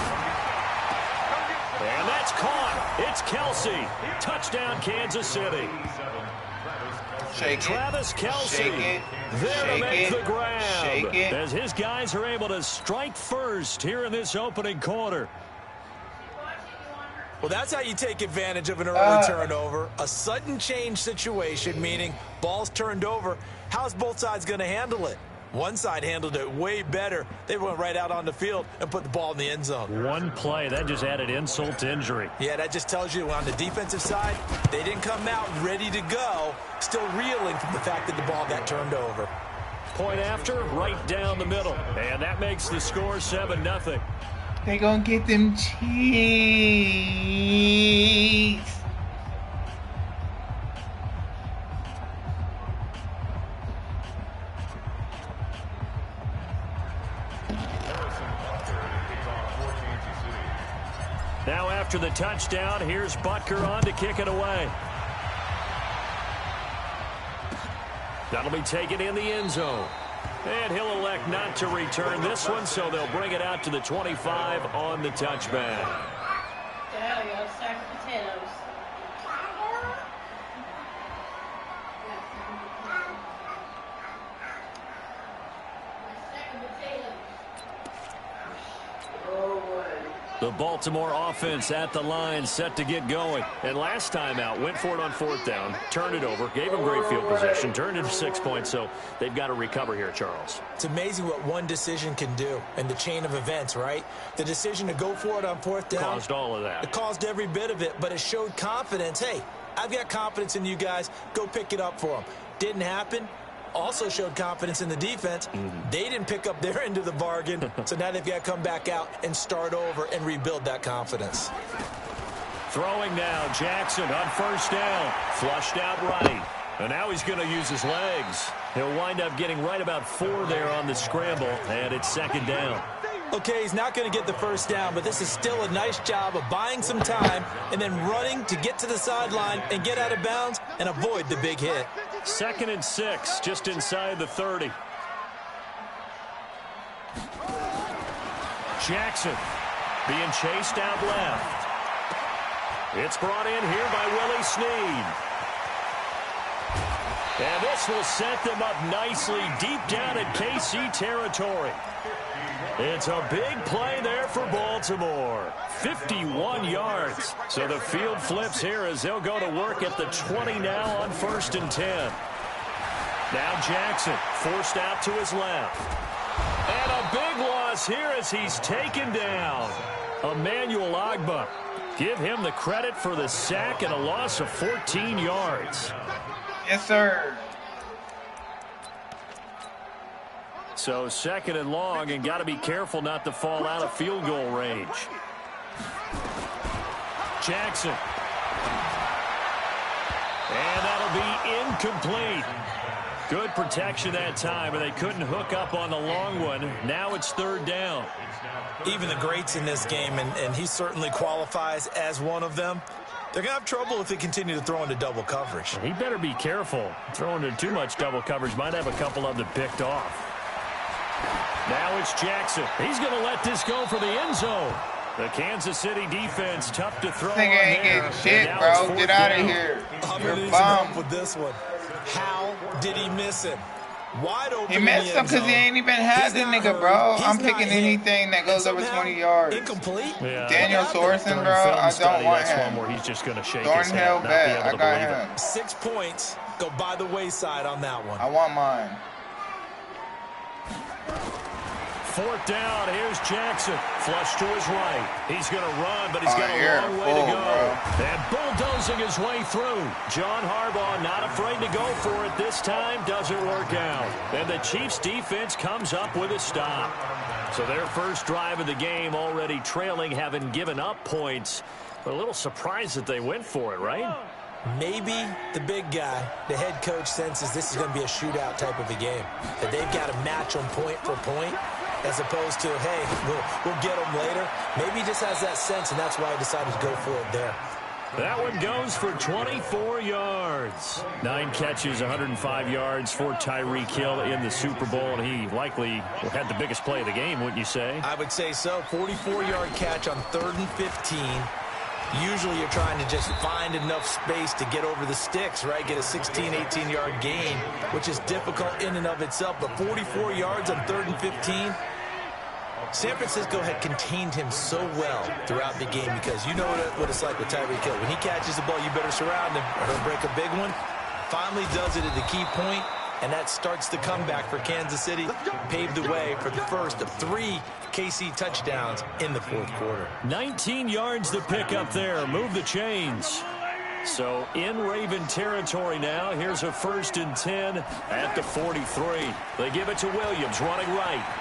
And that's caught. It's Kelsey. Touchdown, Kansas City. Travis Kelsey there to make the grab. As his guys are able to strike first here in this opening quarter. Well, that's how you take advantage of an early turnover. A sudden change situation, meaning ball's turned over. How's both sides going to handle it? One side handled it way better. They went right out on the field and put the ball in the end zone. One play, that just added insult to injury. Yeah, that just tells you on the defensive side, they didn't come out ready to go, still reeling from the fact that the ball got turned over. Point after, right down the middle. And that makes the score 7-0. They gonna get them cheese. Now after the touchdown, here's Butker on to kick it away. That'll be taken in the end zone. And he'll elect not to return this one, so they'll bring it out to the 25 on the touchback. There we go, sack of potatoes. The Baltimore offense at the line, set to get going. And last time out, went for it on 4th down, turned it over, gave them great field position, turned it for 6 points, so they've got to recover here, Charles. It's amazing what one decision can do in the chain of events, right? The decision to go for it on 4th down. Caused all of that. It caused every bit of it, but it showed confidence. Hey, I've got confidence in you guys. Go pick it up for them. Didn't happen. Also showed confidence in the defense. They didn't pick up their end of the bargain, so now they've got to come back out and start over and rebuild that confidence. Throwing now, Jackson on 1st down. Flushed out right. And now he's going to use his legs. He'll wind up getting right about 4 there on the scramble, and it's 2nd down. Okay, he's not going to get the 1st down, but this is still a nice job of buying some time and then running to get to the sideline and get out of bounds and avoid the big hit. 2nd and 6, just inside the 30. Jackson being chased out left. It's brought in here by Willie Snead. And this will set them up nicely deep down in KC territory. It's a big play there for Baltimore. 51 yards. So the field flips here as they'll go to work at the 20 now on 1st and 10. Now Jackson forced out to his left. And a big loss here as he's taken down. Emmanuel Ogbah. Give him the credit for the sack and a loss of 14 yards. Yes, sir. So 2nd and long, and got to be careful not to fall out of field goal range. Jackson. And that'll be incomplete. Good protection that time, and they couldn't hook up on the long one. Now it's 3rd down. Even the greats in this game, and he certainly qualifies as one of them, they're going to have trouble if they continue to throw into double coverage. He better be careful. Throwing into too much double coverage might have a couple of them picked off. Now it's Jackson. He's going to let this go for the end zone. The Kansas City defense, tough to throw on Nigga ain't there. getting shit, bro. Get out of here. I'm You're going to need a some help bum. with this one. How did he miss him? Wide open. He missed him because he ain't even had the nigga, bro. I'm picking anything that goes over 20 yards. Incomplete? Yeah. Daniel Sorensen, bro, I don't want That's him. one where he's just going to shake his head, Thornhill not be bet. able I to got believe it. him. 6 points go by the wayside on that one. I want mine. 4th down, here's Jackson. Flush to his right. He's going to run, but he's got you're a long way full, to go. bro. And bulldozing his way through. John Harbaugh not afraid to go for it this time. Doesn't work out. And the Chiefs defense comes up with a stop. So their first drive of the game already trailing, having given up points. But a little surprised that they went for it, right? Maybe the big guy, the head coach, senses this is going to be a shootout type of a game. That they've got to match them point for point, as opposed to, hey, we'll get them later. Maybe he just has that sense, and that's why he decided to go for it there. That one goes for 24 yards. 9 catches, 105 yards for Tyreek Hill in the Super Bowl, and he likely had the biggest play of the game, wouldn't you say? I would say so. 44-yard catch on 3rd and 15. Usually you're trying to just find enough space to get over the sticks, right? Get a 16, 18-yard gain, which is difficult in and of itself. But 44 yards on 3rd and 15, San Francisco had contained him so well throughout the game because you know what it's like with Tyreek Hill. When he catches the ball, you better surround him or he'll break a big one. Finally does it at the key point, and that starts the comeback for Kansas City. Paved the way for the first of 3 KC touchdowns in the 4th quarter. 19 yards to pick up there. Move the chains. So in Raven territory now. Here's a 1st and 10 at the 43. They give it to Williams running right.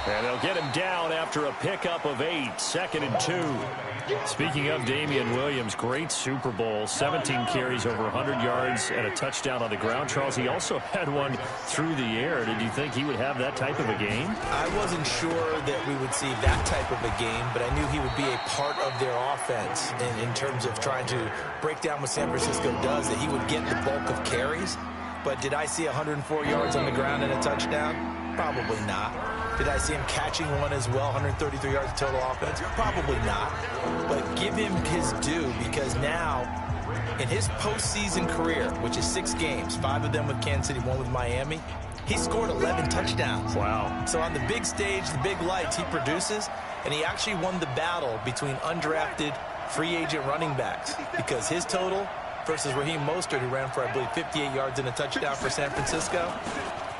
And they'll get him down after a pickup of 8, 2nd and 2. Speaking of Damian Williams, great Super Bowl, 17 carries, over 100 yards, and a touchdown on the ground. Charles, he also had one through the air. Did you think he would have that type of a game? I wasn't sure that we would see that type of a game, but I knew he would be a part of their offense in terms of trying to break down what San Francisco does, that he would get the bulk of carries. But did I see 104 yards on the ground and a touchdown? Probably not. Did I see him catching one as well, 133 yards of total offense? Probably not. But give him his due, because now, in his postseason career, which is 6 games, 5 of them with Kansas City, 1 with Miami, he scored 11 touchdowns. Wow. So on the big stage, the big lights, he produces, and he actually won the battle between undrafted free agent running backs, because his total versus Raheem Mostert, who ran for, I believe, 58 yards and a touchdown for San Francisco.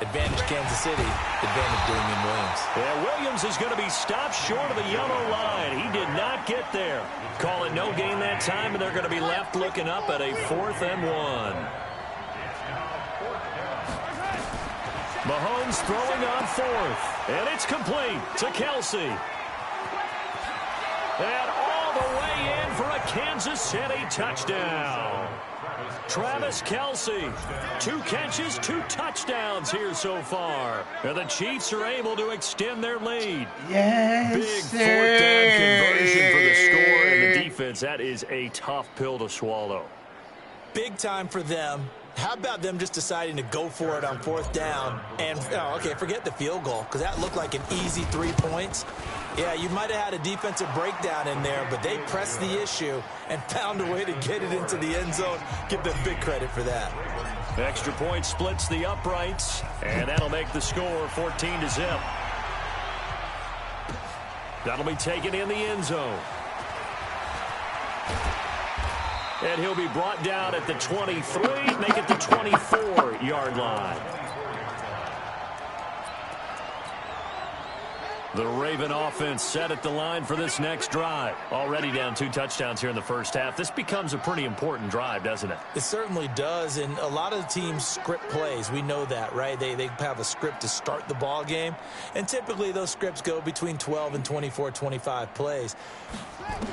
Advantage Kansas City, advantage Damian Williams. Yeah, Williams is going to be stopped short of the yellow line. He did not get there. Call it no gain that time, and they're going to be left looking up at a 4th and 1. Mahomes throwing on 4th, and it's complete to Kelsey. And all the way in for a Kansas City touchdown. Travis Kelsey, 2 catches, 2 touchdowns here so far. And the Chiefs are able to extend their lead. Yes, big 4th down conversion for the score, and the defense, that is a tough pill to swallow. Big time for them. How about them just deciding to go for it on 4th down? And, okay, forget the field goal, because that looked like an easy 3 points. Yeah, you might have had a defensive breakdown in there, but they pressed the issue and found a way to get it into the end zone. Give them big credit for that. Extra point splits the uprights, and that'll make the score 14-0. That'll be taken in the end zone. And he'll be brought down at the 23, make it the 24-yard line. The Raven offense set at the line for this next drive. Already down 2 touchdowns here in the first half. This becomes a pretty important drive, doesn't it? It certainly does, and a lot of the teams script plays. We know that, right? They have a script to start the ball game, and typically those scripts go between 12 and 24, 25 plays.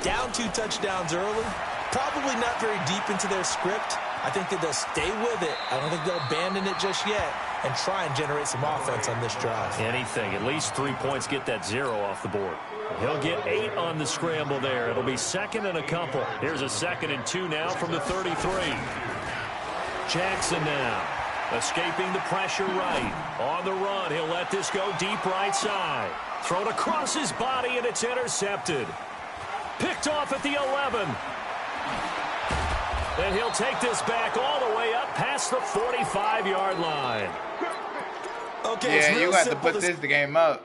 Down 2 touchdowns early, probably not very deep into their script. I think that they'll stay with it. I don't think they'll abandon it just yet and try and generate some offense on this drive. Anything. At least 3 points, get that 0 off the board. He'll get 8 on the scramble there. It'll be 2nd and a couple. Here's a 2nd and 2 now from the 33. Jackson now escaping the pressure right. On the run, he'll let this go deep right side. Thrown across his body, and it's intercepted. Picked off at the 11. And he'll take this back all the way up past the 45-yard line. Okay, yeah, you got to put this game up.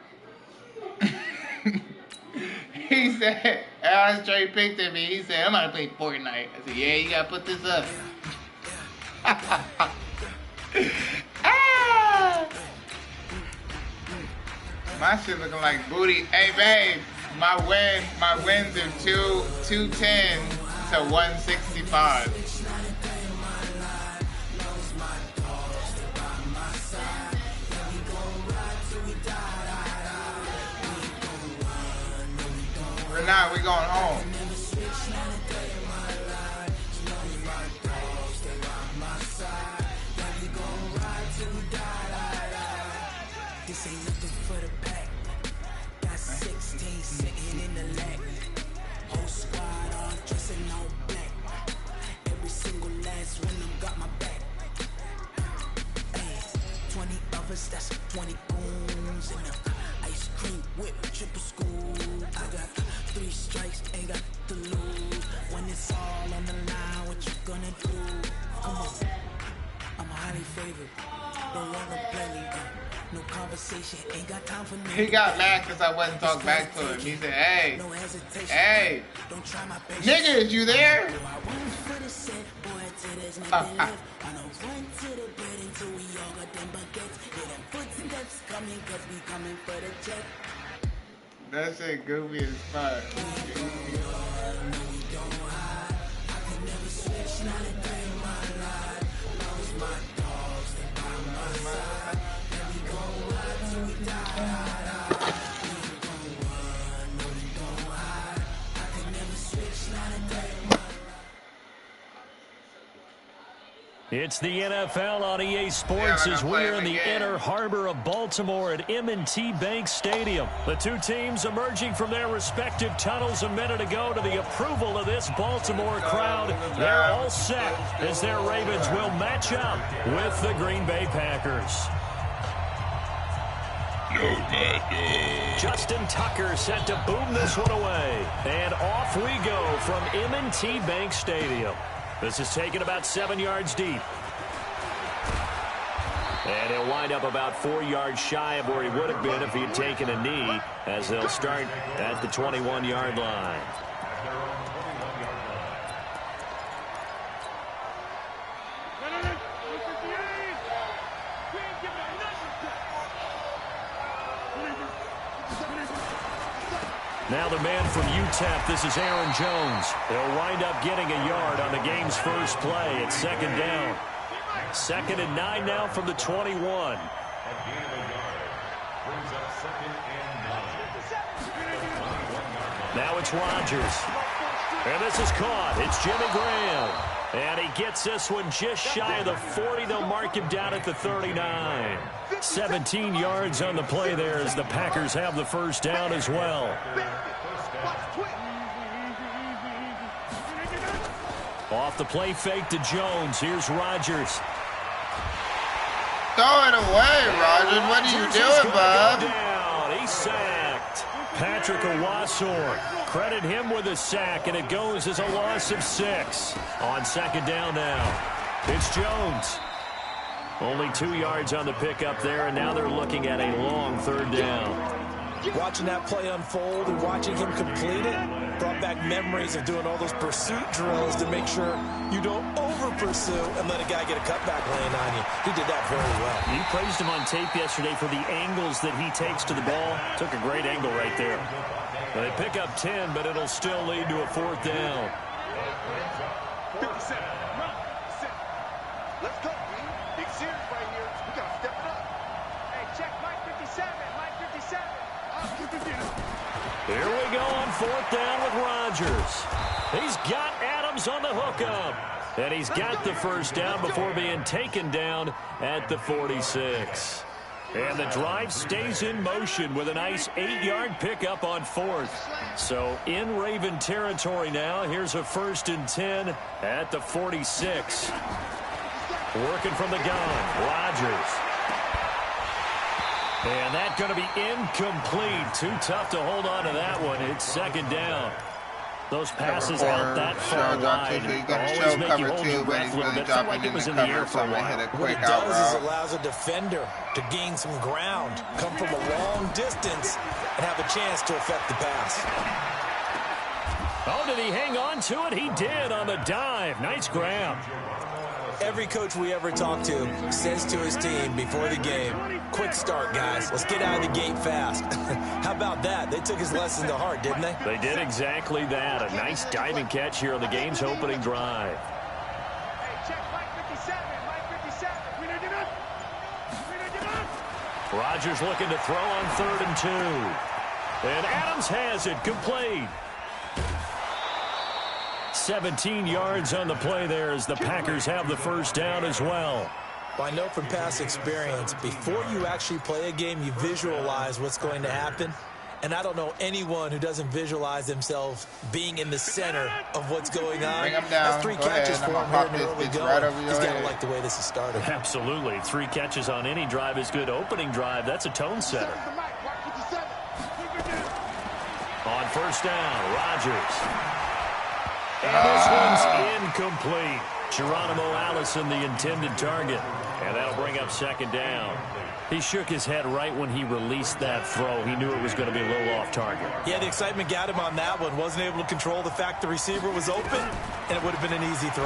He said, I straight picked at me. He said, I'm going to play Fortnite. I said, yeah, you got to put this up. Ah! My shit looking like booty. Hey, babe, my wins are 210 to 165. We're not, we're going home. This ain't nothing for the pack. Got 16 sitting in the lag. Whole squad all dressing all black. Every single last one of them got my back. Hey, 20 of us, that's 20 goons in the ice cream whip, triple school. I got 3 strikes, ain't got to lose. When it's all on the line, what you gonna do? Come on, I'm highly favored. Don't wanna play me. No conversation, ain't got time for me. He got mad because I wasn't talking back to him. He said, hey, hey, nigga, is you there? That shit goofy as fuck. It's the NFL on EA Sports as we're in the inner harbor of Baltimore at M&T Bank Stadium. The two teams emerging from their respective tunnels a minute ago to the approval of this Baltimore crowd. They're all set as their Ravens will match up with the Green Bay Packers. Justin Tucker set to boom this one away. And off we go from M&T Bank Stadium. This is taken about 7 yards deep. And he'll wind up about 4 yards shy of where he would have been if he had taken a knee, as they'll start at the 21-yard line. Now the man from UTEP, this is Aaron Jones. They'll wind up getting a yard on the game's first play. It's second down. 2nd and 9 now from the 21. Now it's Rodgers. And this is caught. It's Jimmy Graham. And he gets this one just shy of the 40. They'll mark him down at the 39. 17 yards on the play there as the Packers have the first down as well. Off the play fake to Jones. Here's Rodgers. Throw it away, Rodgers. What are you doing, bud? He's sacked. Patrick Owasor. Credit him with a sack, and it goes as a loss of 6. On second down now. It's Jones. Only 2 yards on the pickup there, and now they're looking at a long third down. Watching that play unfold and watching him complete it brought back memories of doing all those pursuit drills to make sure you don't over-pursue and let a guy get a cutback laying on you. He did that very well. You praised him on tape yesterday for the angles that he takes to the ball. Took a great angle right there. They pick up 10, but it'll still lead to a fourth down. 57. Let's go. Big series right here. We got to step it up. Hey, check Mike 57. Mike 57. Here we go on fourth down with Rodgers. He's got Adams on the hookup. And he's got the first down before being taken down at the 46. And the drive stays in motion with a nice 8-yard pickup on fourth. So in Raven territory now. Here's a 1st and 10 at the 46. Working from the gun, Rodgers. And that's going to be incomplete. Too tough to hold on to that one. It's second down. Those passes out that far wide always make you hold your breath a little bit. Felt like it was in the air for a while. What it does is it allows a defender to gain some ground, come from a long distance, and have a chance to affect the pass. Oh, did he hang on to it? He did on the dive. Nice grab. Every coach we ever talk to says to his team before the game, quick start, guys. Let's get out of the gate fast. How about that? They took his lesson to heart, didn't they? They did exactly that. A nice diving catch here on the game's opening drive. Hey, check Mike 57. Mike 57. We need to get up. We need to get up. Rodgers looking to throw on 3rd and 2. And Adams has it complete. 17 yards on the play there as the Packers have the first down as well. Well, I know from past experience, before you actually play a game, you visualize what's going to happen. And I don't know anyone who doesn't visualize themselves being in the center of what's going on. Bring him down. That's 3 catches for him here in the early going. Right He's got to like the way this has started. Absolutely. 3 catches on any drive is good. Opening drive, that's a tone setter. On first down, Rodgers. And this one's incomplete. Geronimo Allison, the intended target. And that'll bring up second down. He shook his head right when he released that throw. He knew it was going to be a little off target. Yeah, the excitement got him on that one. Wasn't able to control the fact the receiver was open, and it would have been an easy throw.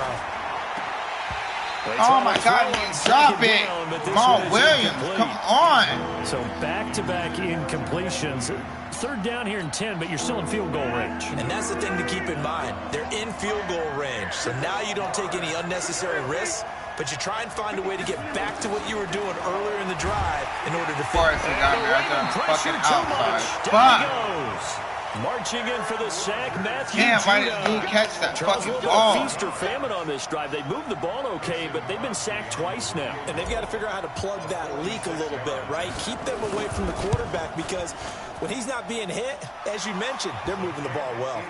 Oh, my God, drop it. Jamal Williams, come on. So back-to-back incompletions. 3rd down here and 10, but you're still in field goal range. And that's the thing to keep in mind. They're in field goal range. So now you don't take any unnecessary risks, but you try and find a way to get back to what you were doing earlier in the drive in order to finish. Fucking outside. Down he goes. Marching in for the sack, Matthew. Damn, why didn't he catch that fucking ball? Feast or famine on this drive. They moved the ball okay, but they've been sacked twice now. And they've got to figure out how to plug that leak a little bit, right? Keep them away from the quarterback because when he's not being hit, as you mentioned, they're moving the ball well.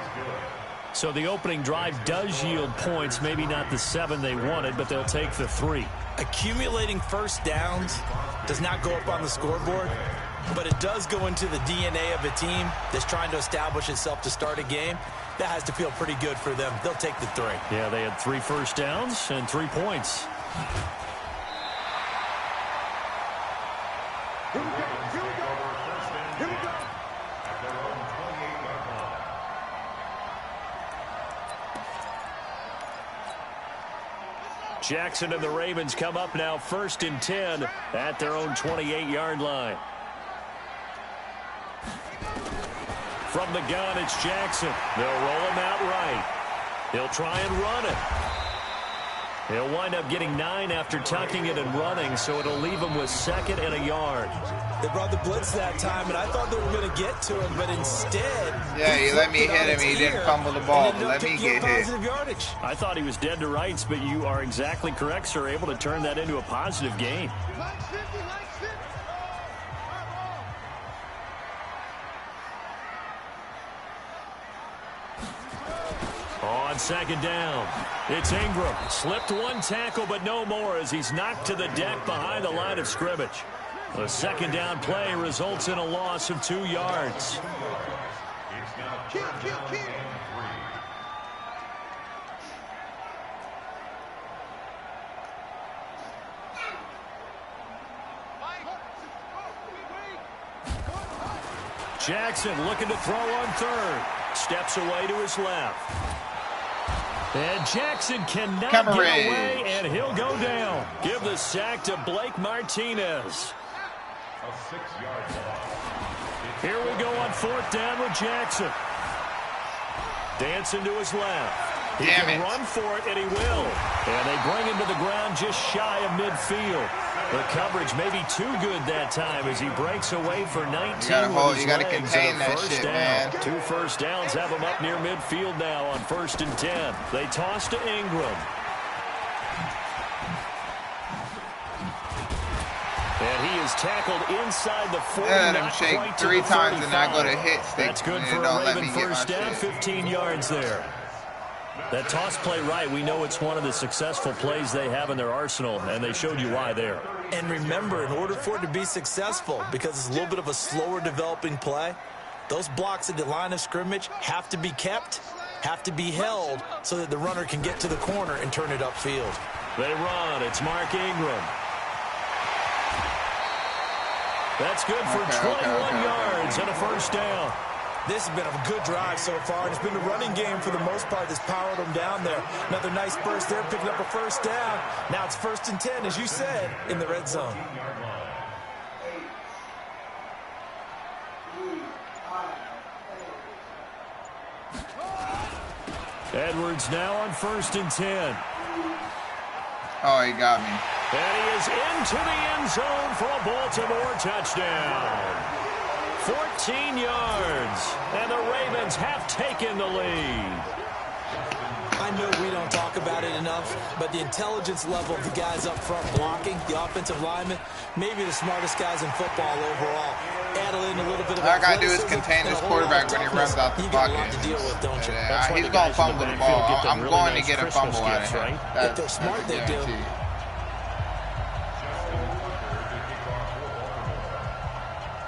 So the opening drive does yield points, maybe not the 7 they wanted, but they'll take the 3. Accumulating first downs does not go up on the scoreboard, but it does go into the DNA of a team that's trying to establish itself to start a game. That has to feel pretty good for them. They'll take the 3. Yeah, they had 3 first downs and 3 points. Here we go. Jackson and the Ravens come up now 1st and 10 at their own 28-yard line. From the gun, it's Jackson. They'll roll him out right. He'll try and run it. He'll wind up getting 9 after tucking it and running, so it'll leave him with 2nd and a yard. They brought the blitz that time, and I thought they were going to get to him, but instead... Yeah, he let me hit him. He didn't fumble the ball, but let me get hit. Yardage. I thought he was dead to rights, but you are exactly correct, sir. Able to turn that into a positive gain. On 2nd down, it's Ingram. Slipped 1 tackle, but no more as he's knocked to the deck behind the line of scrimmage. The 2nd down play results in a loss of 2 yards. Jackson looking to throw on 3rd. Steps away to his left. And Jackson cannot get away, and he'll go down. Give the sack to Blake Martinez. A 6-yard loss. Here we go on 4th down with Jackson. Dancing to his left. He can run for it, and he will. And they bring him to the ground just shy of midfield. The coverage may be too good that time as he breaks away for 19 You gotta contain that shit, man. 2 first downs have him up near midfield now on 1st and 10. They toss to Ingram. And he is tackled inside the 40. Let him shake 3 times and not go to hit stick. That's good for a Raven first down, 15 yards there. That toss play right, we know it's one of the successful plays they have in their arsenal, and they showed you why there. And remember, in order for it to be successful, because it's a little bit of a slower developing play, those blocks at the line of scrimmage have to be kept, have to be held, so that the runner can get to the corner and turn it upfield. They run. It's Mark Ingram. That's good for 21 yards and a first down. This has been a good drive so far, and it's been the running game for the most part that's powered them down there. Another nice burst there, picking up a first down. Now it's 1st and 10, as you said, in the red zone. Edwards now on 1st and 10. Oh, he got me. And he is into the end zone for a Baltimore touchdown. 14 yards, and the Ravens have taken the lead. I know we don't talk about it enough, but the intelligence level of the guys up front blocking, the offensive linemen, maybe the smartest guys in football overall. Add in a little bit of all I gotta do is contain this quarterback when he runs out the pocket. To deal with, don't you? Yeah, he's gonna fumble the ball. I'm really going nice to get a fumble out of him. If they're smart, they do.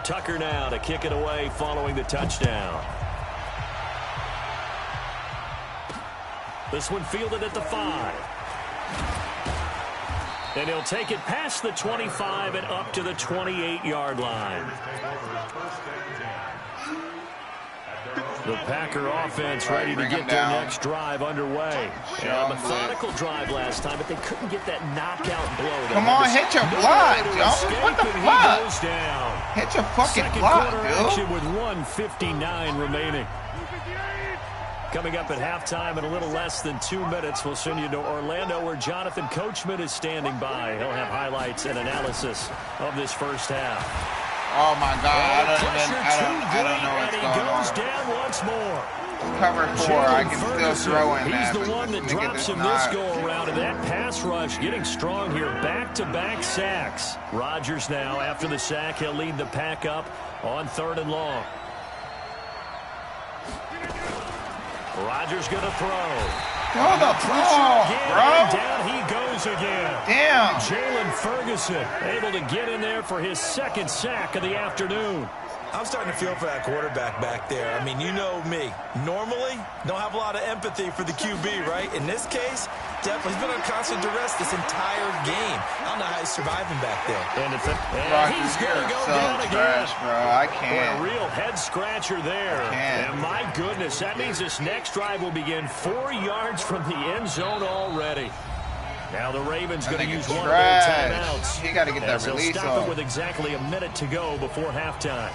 Tucker now to kick it away following the touchdown. This one fielded at the 5. And he'll take it past the 25 and up to the 28-yard line. The Packer offense ready to get their next drive underway. A methodical drive last time, but they couldn't get that knockout blow. Come on, hit your block, Jones. What the fuck? Goes down. Hit your fucking Second block, quarter dude. action with 1:59 remaining. Coming up at halftime in a little less than 2 minutes, we'll send you to Orlando where Jonathan Coachman is standing by. He'll have highlights and analysis of this first half. Oh my God! I don't know what's going on. Goes down once more. Cover 4. I can still throw in that. He's the one that drops him this go-around, and that pass rush getting strong here. Back-to-back sacks. Rodgers now, after the sack, he'll lead the pack up on 3rd and long. Rodgers going to throw. Throw the ball, bro. Down he goes again. Damn. Jalen Ferguson able to get in there for his 2nd sack of the afternoon. I'm starting to feel for that quarterback back there. I mean, you know me. Normally, don't have a lot of empathy for the QB, right? In this case, definitely he's been on constant duress this entire game. I don't know how he's surviving back there. And he's going to go down again. Bro, I can't. A real head-scratcher there. And my goodness, that means this next drive will begin 4 yards from the end zone already. Now the Ravens going to use one of their timeouts. He got to get that release off. Stop it with exactly a minute to go before halftime.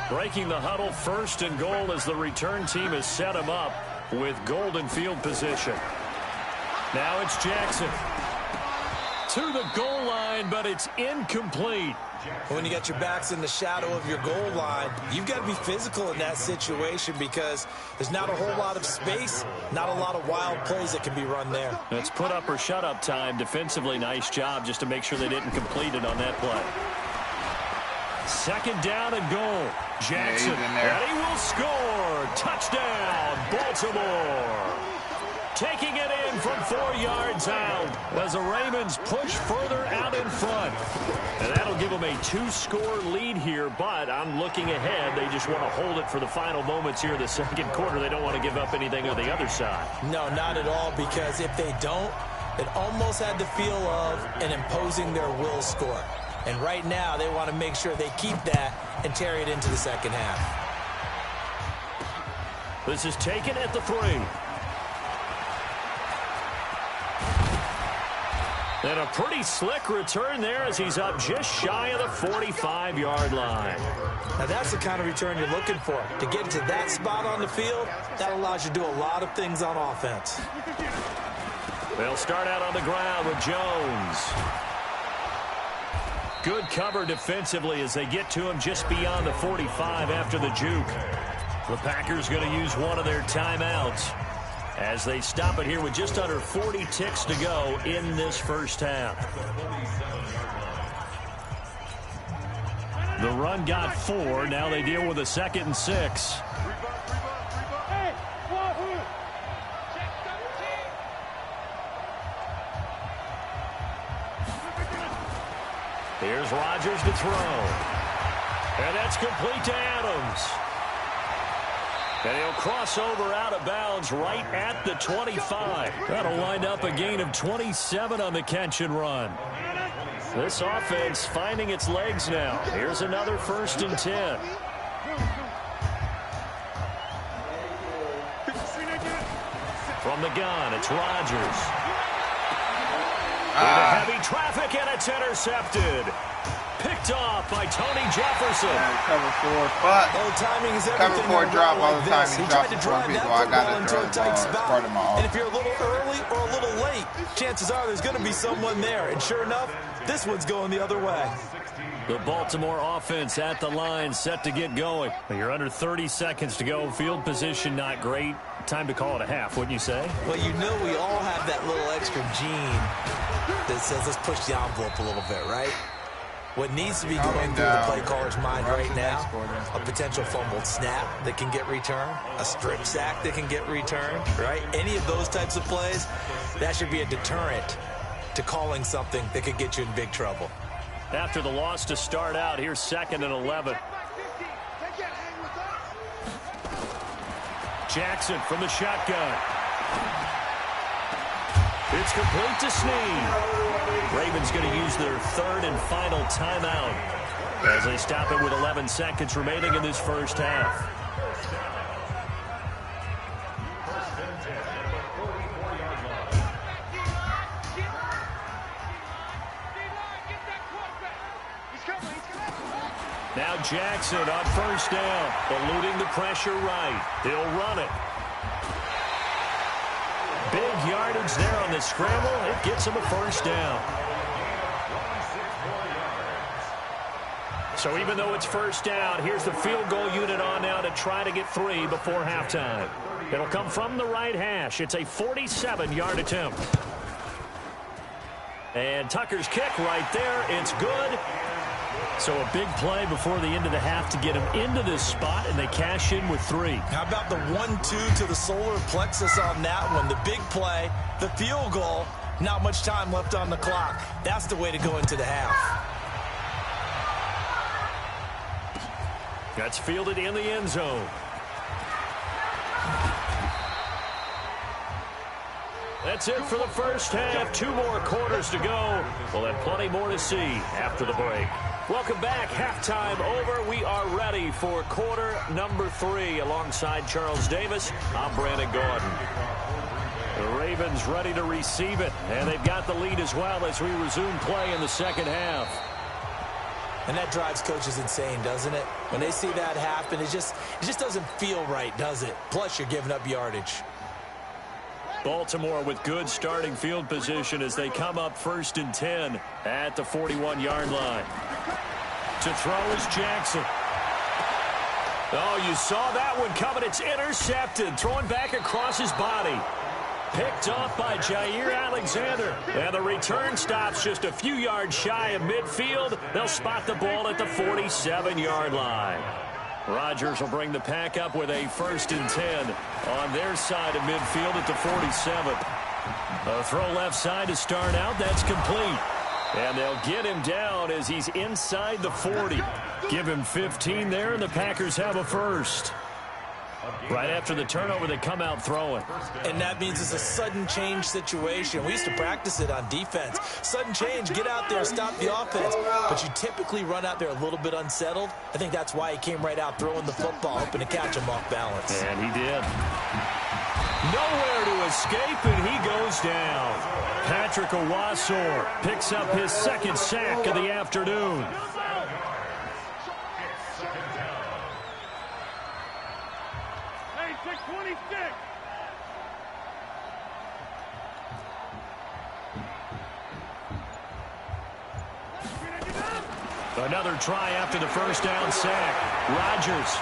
Breaking the huddle, 1st and goal as the return team has set him up with golden field position. Now it's Jackson to the goal line, but it's incomplete. When you got your backs in the shadow of your goal line, you've got to be physical in that situation because there's not a whole lot of space, not a lot of wild plays that can be run there. It's put up or shut up time. Defensively, nice job just to make sure they didn't complete it on that play. 2nd down and goal. Jackson, and he will score. Touchdown, Baltimore. Taking it in from 4 yards out as the Ravens push further out in front. And that'll give them a 2-score lead here, but I'm looking ahead. They just want to hold it for the final moments here in the 2nd quarter. They don't want to give up anything on the other side. No, not at all, because if they don't, it almost had the feel of an imposing their will score. And right now, they want to make sure they keep that and carry it into the 2nd half. This is taken at the 3. And a pretty slick return there as he's up just shy of the 45-yard line. Now, that's the kind of return you're looking for. To get into that spot on the field, that allows you to do a lot of things on offense. They'll start out on the ground with Jones. Good cover defensively as they get to him just beyond the 45 after the juke. The Packers going to use one of their timeouts as they stop it here with just under 40 ticks to go in this 1st half. The run got 4. Now they deal with a 2nd and 6. Here's Rodgers to throw. And that's complete to Adams. And he'll cross over out of bounds right at the 25. That'll wind up a gain of 27 on the catch and run. This offense finding its legs now. Here's another 1st and 10. From the gun, it's Rodgers. Into heavy traffic, and it's intercepted. Picked off by Tony Jefferson. Cover 4, but timing is everything. Cover 4 drop all the time. He drops it 4 people. I got to throw the ball. It's part of my offense. And if you're a little early or a little late, chances are there's going to be someone there. And sure enough, this one's going the other way. The Baltimore offense at the line, set to get going. You're under 30 seconds to go. Field position not great. Time to call it a half, wouldn't you say? Well, you know we all have that little extra gene that says let's push the envelope a little bit, right? What needs to be going through the play caller's mind right now, a potential fumbled snap that can get returned, a strip sack that can get returned, right? Any of those types of plays, that should be a deterrent to calling something that could get you in big trouble. After the loss to start out, here's 2nd and 11. Jackson from the shotgun. It's complete to Snead. Ravens going to use their 3rd and final timeout as they stop it with 11 seconds remaining in this 1st half. Now Jackson on 1st down, eluding the pressure right. He'll run it. Big yardage there on the scramble. It gets him a 1st down. So even though it's first down, here's the field goal unit on now to try to get 3 before halftime. It'll come from the right hash. It's a 47-yard attempt. And Tucker's kick right there. It's good. So a big play before the end of the half to get him into this spot, and they cash in with 3. How about the 1-2 to the solar plexus on that one? The big play, the field goal, not much time left on the clock. That's the way to go into the half. That's fielded in the end zone. That's it for the first half. 2 more quarters to go. We'll have plenty more to see after the break. Welcome back. Halftime over. We are ready for quarter number 3. Alongside Charles Davis, I'm Brandon Gordon. The Ravens ready to receive it, and they've got the lead as well as we resume play in the second half. And that drives coaches insane, doesn't it? When they see that happen, it just doesn't feel right, does it? Plus, you're giving up yardage. Baltimore with good starting field position as they come up 1st and 10 at the 41-yard line. To throw is Jackson. Oh, you saw that one coming. It's intercepted. Throwing back across his body. Picked off by Jair Alexander. And the return stops just a few yards shy of midfield. They'll spot the ball at the 47-yard line. Rodgers will bring the pack up with a 1st and 10 on their side of midfield at the 47. A throw left side to start out. That's complete. And they'll get him down as he's inside the 40. Give him 15 there, and the Packers have a first. Right after the turnover, they come out throwing. And that means it's a sudden change situation. We used to practice it on defense. Sudden change, get out there, stop the offense. But you typically run out there a little bit unsettled. I think that's why he came right out throwing the football, hoping to catch him off balance. And he did. Nowhere to escape, and he goes down. Patrick Owasor picks up his 2nd sack of the afternoon. Another try after the first down sack. Rodgers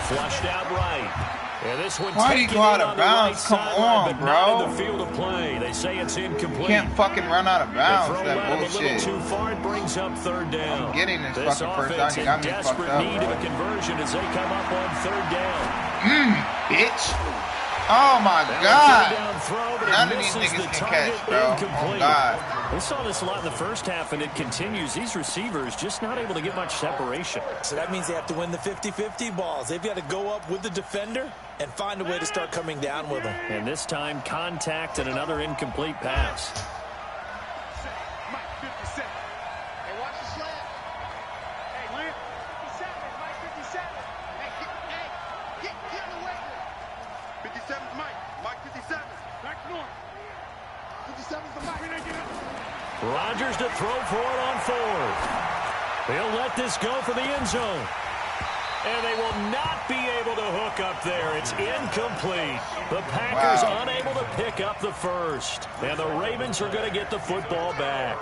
flushed out right. And this one why do you go out of bounds? Come on, bro. In the field of play. They say it's incomplete. You can't fucking run out of bounds. That bullshit. A little too far. It brings up 3rd down. I'm getting this fucking first down. You got me fucked up, need of a conversion as they come up on 3rd down. Bitch. Oh my God. None of these niggas can catch, bro. Oh God. We saw this a lot in the first half, and it continues. These receivers just not able to get much separation. So that means they have to win the 50-50 balls. They've got to go up with the defender and find a way to start coming down with them. And this time, contact and another incomplete pass. Rodgers to throw for it on 4th. He'll let this go for the end zone. And they will not be able to hook up there. It's incomplete. The Packers unable to pick up the first. And the Ravens are going to get the football back.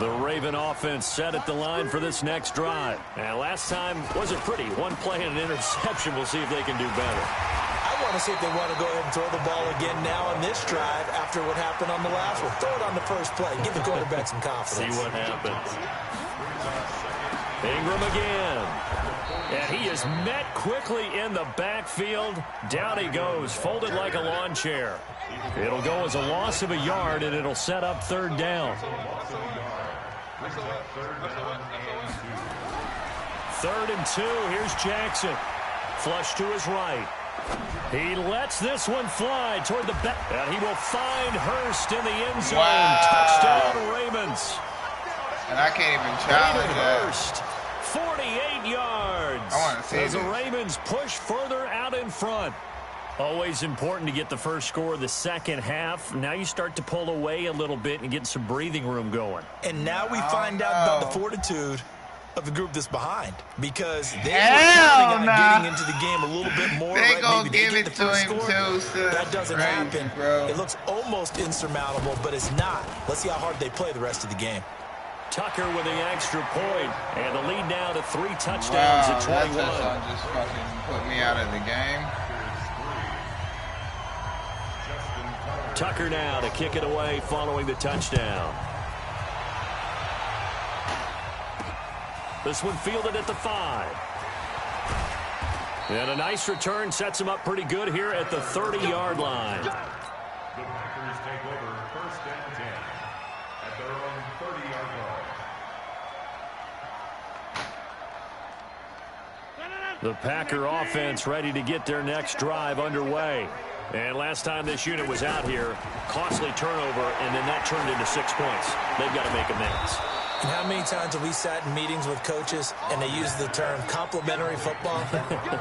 The Raven offense set at the line for this next drive. And last time wasn't pretty. 1 play and an interception. We'll see if they can do better. I want to see if they want to go ahead and throw the ball again now on this drive after what happened on the last one. Throw it on the first play. Give the quarterback some confidence. See what happens. Ingram again. And he is met quickly in the backfield. Down he goes, folded like a lawn chair. It'll go as a loss of a yard, and it'll set up 3rd down. 3rd and 2. Here's Jackson. Flush to his right. He lets this one fly toward the back. And he will find Hurst in the end zone. Touchdown, Ravens. And I can't even challenge that. Hurst, 48 yards. I want to see as the Ravens push further out in front. Always important to get the first score of the second half. Now you start to pull away a little bit and get some breathing room going. And now we find out about the fortitude of the group that's behind, because they were counting on getting into the game a little bit more. They right? gonna Maybe give they it get to him score. too. That doesn't happen. Bro. It looks almost insurmountable, but it's not. Let's see how hard they play the rest of the game. Tucker with the extra point, and the lead now to 3 touchdowns at 21. That touchdown just fucking put me out of the game. Tucker now to kick it away following the touchdown. This one fielded at the 5. And a nice return sets him up pretty good here at the 30-yard line. The Packers take over first and 10 at their own 30-yard line. The Packer offense ready to get their next drive underway. And last time this unit was out here, costly turnover, and then that turned into 6 points. They've got to make amends. And how many times have we sat in meetings with coaches and they use the term complementary football?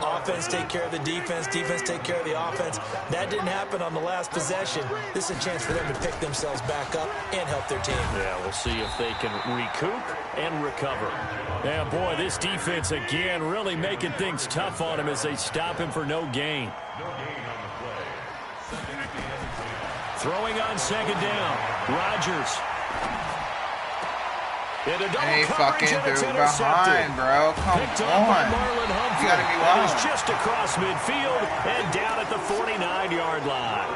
Offense take care of the defense, defense take care of the offense. That didn't happen on the last possession. This is a chance for them to pick themselves back up and help their team. Yeah, we'll see if they can recoup and recover. Yeah, boy, this defense again really making things tough on him as they stop him for no gain. No gain on the play. Second at the end. Throwing on second down, Rodgers. They fucking threw behind, bro. Come on. You gotta be wild. He's just across midfield and down at the 49-yard line.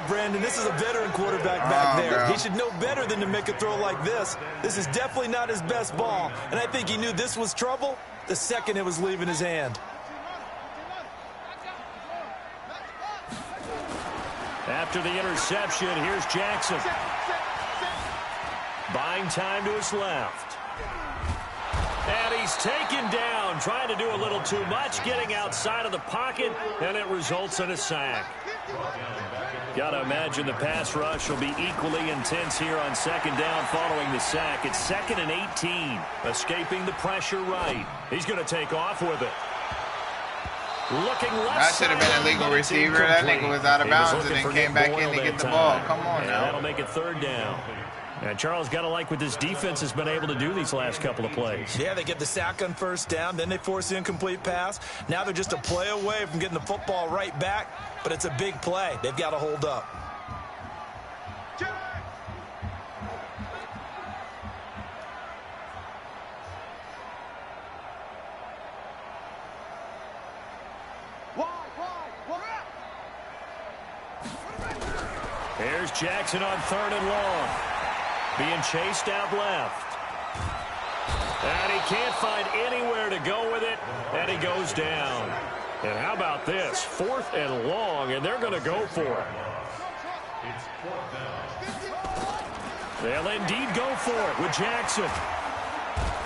Brandon, this is a veteran quarterback back there. Bro. He should know better than to make a throw like this. This is definitely not his best ball, and I think he knew this was trouble the second it was leaving his hand. After the interception, here's Jackson. Buying time to his left. And he's taken down, trying to do a little too much, getting outside of the pocket, and it results in a sack. Got to imagine the pass rush will be equally intense here on second down following the sack. It's 2nd and 18, escaping the pressure right. He's going to take off with it. Looking left. That should have been a legal receiver. That nigga was out of bounds and then came back in to get the ball. Come on now. That'll make it 3rd down. And Charles, got to like what this defense has been able to do these last couple of plays. Yeah, they get the sack on first down, then they force the incomplete pass. Now they're just a play away from getting the football right back, but it's a big play. They've got to hold up. Here's Jackson on 3rd and long. Being chased out left. And he can't find anywhere to go with it, and he goes down. And how about this? 4th and long, and they're going to go for it. It's 4th down. They'll indeed go for it with Jackson.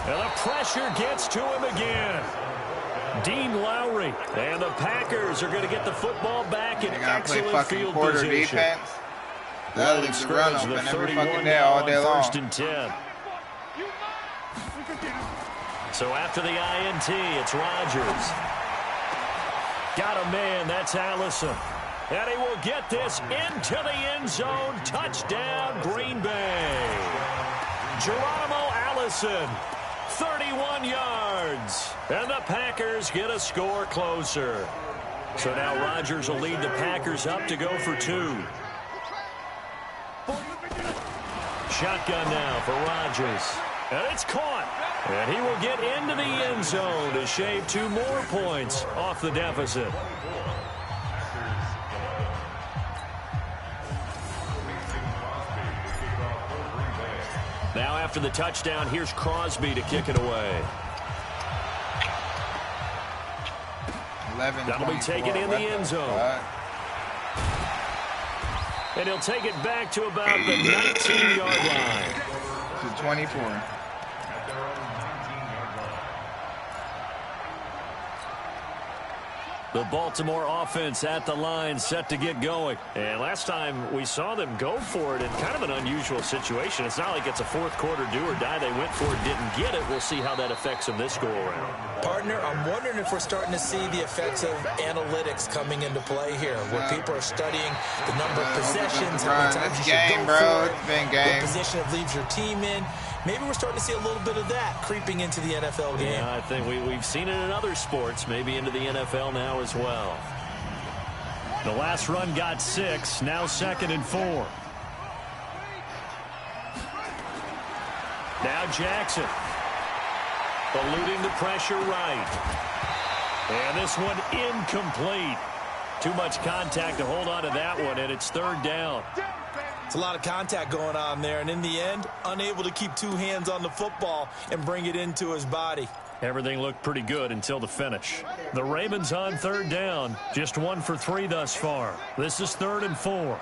And the pressure gets to him again. Dean Lowry. And the Packers are going to get the football back in excellent field position. Defense. That leaves the run open every fucking day, all day long. 1st and 10. So after the INT, it's Rodgers. Got a man, that's Allison. And he will get this into the end zone. Touchdown, Green Bay. Geronimo Allison, 31 yards. And the Packers get a score closer. So now Rodgers will lead the Packers up to go for 2. Shotgun now for Rodgers. And it's caught. And he will get into the end zone to shave 2 more points off the deficit. Now after the touchdown, here's Crosby to kick it away. That'll be taken in the end zone. And he'll take it back to about the 19-yard line. To 24. The Baltimore offense at the line, set to get going. And last time we saw them go for it in kind of an unusual situation. It's not like it's a 4th quarter do or die. They went for it, didn't get it. We'll see how that affects them this go-around. Partner, I'm wondering if we're starting to see the effects of analytics coming into play here, where people are studying the number of possessions, how many times you should go for it, it's been game. what position it leaves your team in. Maybe we're starting to see a little bit of that creeping into the NFL game. Yeah, I think we've seen it in other sports, maybe into the NFL now as well. The last run got 6, now 2nd and 4. Now Jackson. Eluding the pressure right. And this one incomplete. Too much contact to hold on to that one, and it's third down. It's a lot of contact going on there, and in the end, unable to keep two hands on the football and bring it into his body. Everything looked pretty good until the finish. The Ravens on third down, just 1 for 3 thus far. This is 3rd and 4.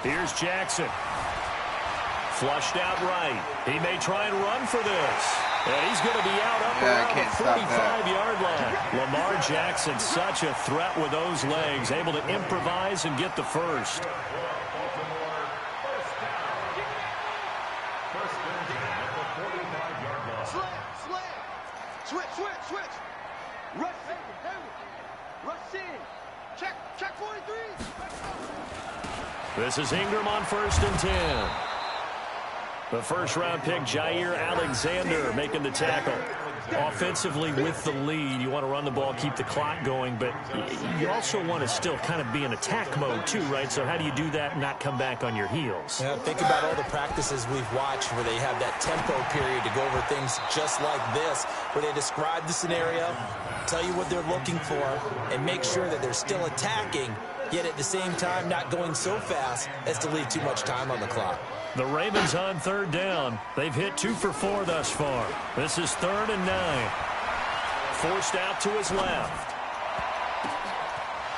Here's Jackson. Flushed out right. He may try and run for this. And he's going to be out up around the 45-yard line. Lamar Jackson, such a threat with those legs, able to improvise and get the first. Switch. Rush in. Check 43. This is Ingram on 1st and 10. The first-round pick, Jair Alexander, making the tackle. Offensively with the lead, you want to run the ball, keep the clock going, but you also want to still kind of be in attack mode too, right? So how do you do that and not come back on your heels? Yeah, think about all the practices we've watched where they have that tempo period to go over things just like this, where they describe the scenario, tell you what they're looking for, and make sure that they're still attacking, yet at the same time not going so fast as to leave too much time on the clock. The Ravens on third down. They've hit 2 for 4 thus far. This is 3rd and 9. Forced out to his left.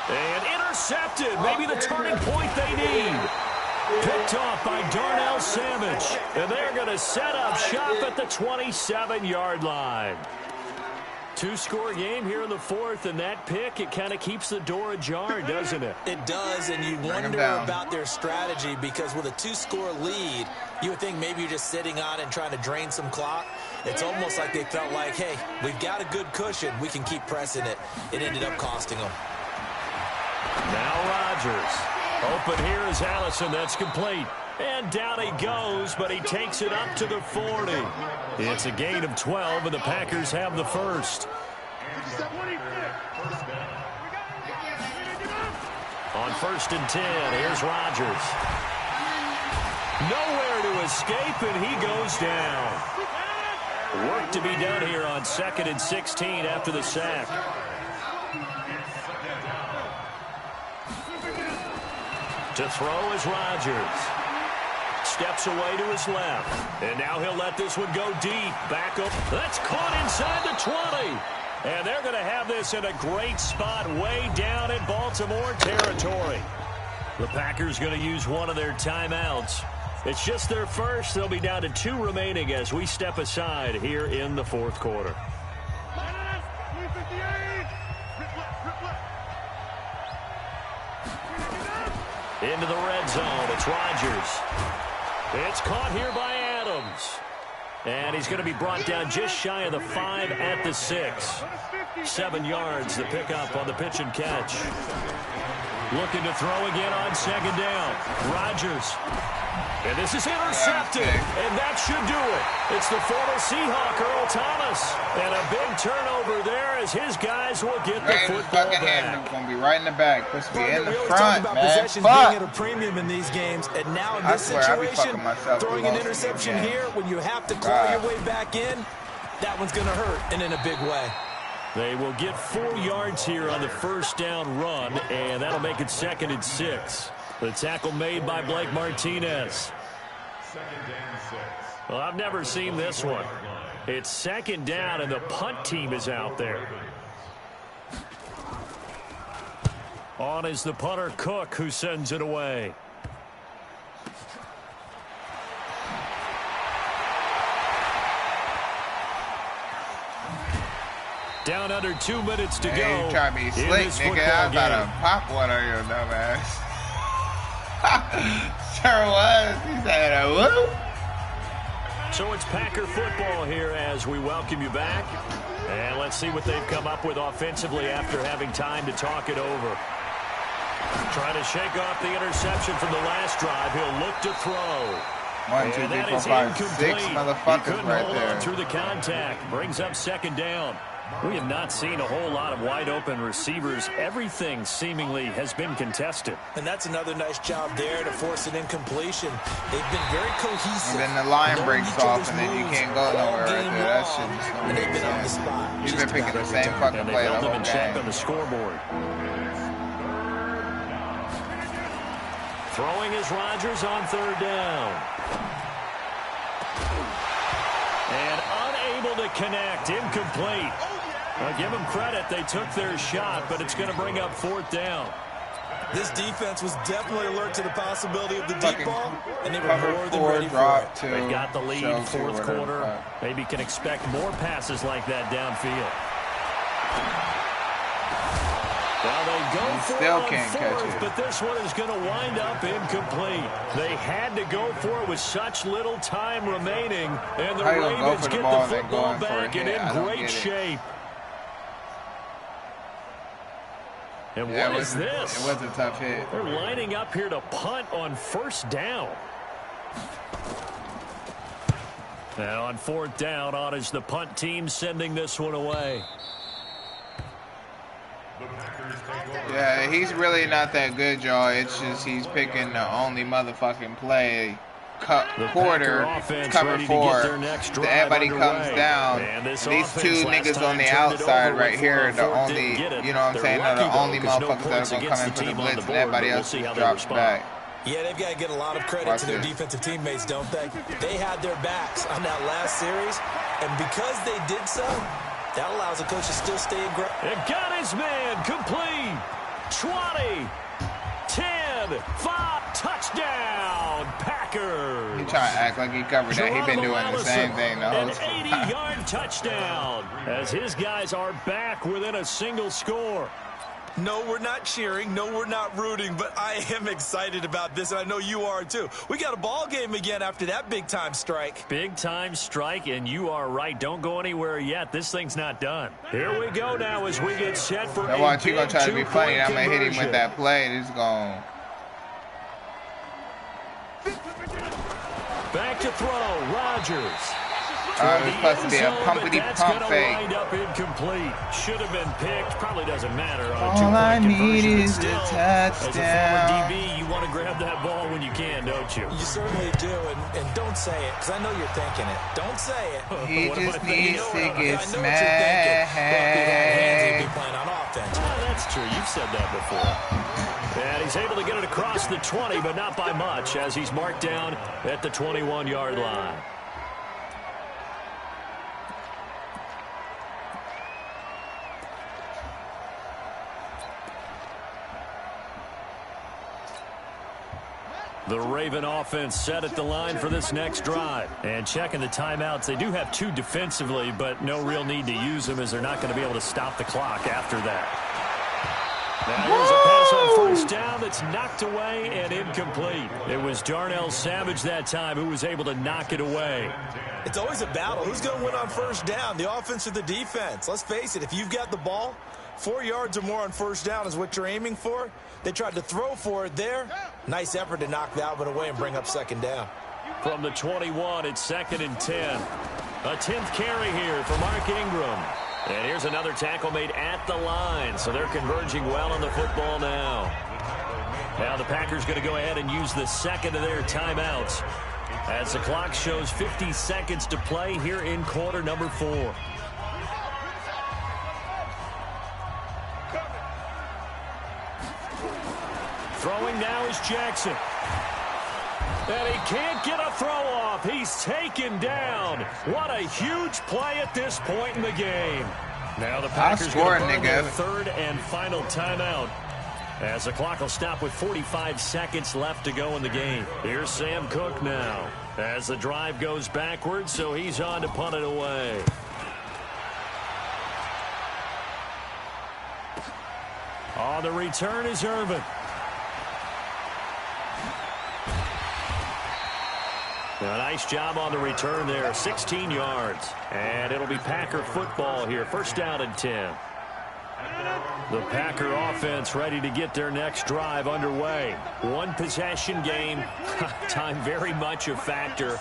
And intercepted. Maybe the turning point they need. Picked off by Darnell Savage. And they're going to set up shop at the 27-yard line. 2-score game here in the 4th, and that pick, it kind of keeps the door ajar, doesn't it? It does, and you wonder about their strategy, because with a 2-score lead, you would think maybe you're just sitting on it and trying to drain some clock. It's almost like they felt like, hey, we've got a good cushion. We can keep pressing it. It ended up costing them. Now Rodgers. Open here is Allison. That's complete. And down he goes, but he takes it up to the 40. It's a gain of 12, and the Packers have the first. On 1st and 10, here's Rodgers. Nowhere to escape, and he goes down. Work to be done here on 2nd and 16 after the sack. To throw is Rodgers. Steps away to his left. And now he'll let this one go deep. Back up. That's caught inside the 20. And they're going to have this in a great spot way down in Baltimore territory. The Packers going to use one of their timeouts. It's just their first. They'll be down to 2 remaining as we step aside here in the 4th quarter. Into the red zone. It's Rodgers. It's caught here by Adams. And he's going to be brought down just shy of the 5 at the 6. 7 yards, the pickup on the pitch and catch. Looking to throw again on 2nd down. Rodgers. And this is intercepted. And that should do it. It's the former Seahawk, Earl Thomas. And a big turnover there as his guys will get the football back. Going to be right in the back. Supposed to be in the front, man. Possessions being at a premium in these games. And now in this situation, throwing an interception here when you have to claw your way back in, that one's going to hurt, and in a big way. They will get 4 yards here on the 1st down run, and that'll make it 2nd and 6. The tackle made by Blake Martinez. Well, I've never seen this one. It's 2nd down, and the punt team is out there. On is the punter, Cook, who sends it away. Down under 2 minutes to go. You try to be slick, nigga. I'm about to pop one on your dumb ass. Sure was. He said, whoop. So it's Packer football here as we welcome you back. And let's see what they've come up with offensively after having time to talk it over. Trying to shake off the interception from the last drive. He'll look to throw. 1, 2, 3, 4, 5, 6 motherfuckers right there. Hold on through the contact. Brings up 2nd down. We have not seen a whole lot of wide-open receivers. Everything seemingly has been contested. And that's another nice job there to force an incompletion. They've been very cohesive. And then the line breaks off, and then you can't go nowhere right there. That shit just don't make sense. He's been picking the same fucking play the whole game. On the scoreboard. Throwing is Rodgers on third down. And unable to connect. Incomplete. Well, give them credit. They took their shot, but it's going to bring up fourth down. This defense was definitely alert to the possibility of the deep ball, and they were more than ready for it. They got the lead, fourth quarter. Maybe can expect more passes like that downfield. Well, they go for still it can't catch it. but this one is going to wind up incomplete. They had to go for it with such little time remaining, and the Ravens get the football back and in great shape. And what is this? It was a tough hit. They're lining up here to punt on first down. And on fourth down, on is the punt team sending this one away. Yeah, he's really not that good, y'all. It's just he's picking the only motherfucking play. Quarter, cover four, everybody comes down. These two niggas on the outside right here are the only, you know what I'm saying, are the only motherfuckers that are going to come in for the blitz, and everybody else just drops back. Yeah, they've got to get a lot of credit to their defensive teammates, don't they? They had their backs on that last series, and because they did so, that allows the coach to still stay aggressive. It got his man complete. 20, 10, 5, touchdown, Packers. He trying to act like he covered that. He been doing the same thing the whole time. An 80-yard touchdown as his guys are back within a single score. No, we're not cheering. No, we're not rooting, but I am excited about this, and I know you are too. We got a ball game again after that big-time strike. Big-time strike, and you are right. Don't go anywhere yet. This thing's not done. Here we go now as we get set for a watch, you gonna try to be funny. I'm going to hit him with that play, and it's going. Back to throw, Rodgers. It's supposed to be a pumpity-pump fake. Wind up incomplete. Should have been picked. Probably doesn't matter on a all I need is still, a touchdown. As a former DB, you want to grab that ball when you can, don't you? You certainly do, and don't say it, because I know you're thinking it. Don't say it. He just needs to get smashed. He'd be playing on offense. That's true. You've said that before. And he's able to get it across the 20, but not by much, as he's marked down at the 21-yard line. The Raven offense set at the line for this next drive. And checking the timeouts, they do have two defensively, but no real need to use them as they're not going to be able to stop the clock after that. Now here's a pass on first down that's knocked away and incomplete. It was Darnell Savage that time who was able to knock it away. It's always a battle. Who's going to win on first down, the offense or the defense? Let's face it, if you've got the ball, 4 yards or more on first down is what you're aiming for. They tried to throw for it there. Nice effort to knock that one away and bring up second down. From the 21, it's 2nd and 10. A 10th carry here for Mark Ingram. And here's another tackle made at the line, so they're converging well on the football now. Now the Packers going to go ahead and use the second of their timeouts as the clock shows 50 seconds to play here in quarter number 4. Throwing now is Jackson. And he can't get a throw off. He's taken down. What a huge play at this point in the game. Now the Packers going to burn their third and final timeout as the clock will stop with 45 seconds left to go in the game. Here's Sam Cook now as the drive goes backwards, so he's on to punt it away. On the return is Irvin. A nice job on the return there, 16 yards. And it'll be Packer football here, first down and 10. The Packer offense ready to get their next drive underway. One possession game, time very much a factor.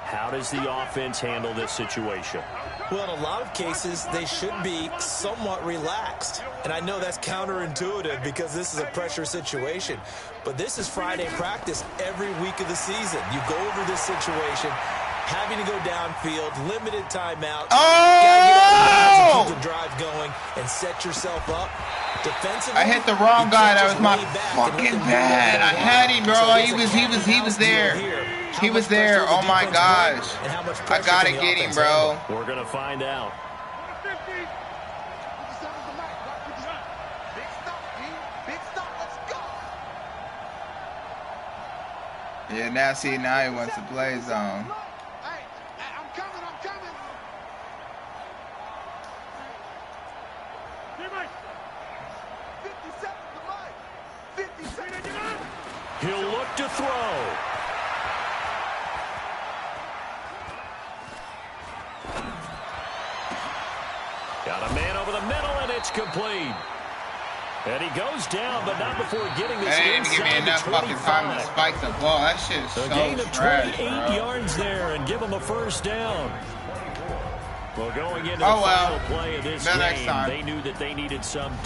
How does the offense handle this situation? Well, in a lot of cases, they should be somewhat relaxed. And I know that's counterintuitive because this is a pressure situation. But this is Friday practice every week of the season. You go over this situation, having to go downfield, limited timeouts. Gotta get on the keep the drive going and set yourself up. Defensively, I hit the wrong guy. That was my fucking bad. I had him, bro. He was there. He was there. Oh my gosh. I gotta get him, bro. We're gonna find out. Yeah, now see, now he wants to play zone. He'll look to throw. Got a man over the middle, and it's complete. And he goes down, but not before getting this inside. They didn't give me enough fucking time to spike the ball. That shit is so gain of trash, 28 yards there, and give him a first down. Well, going into the final play of this game, they knew that they needed some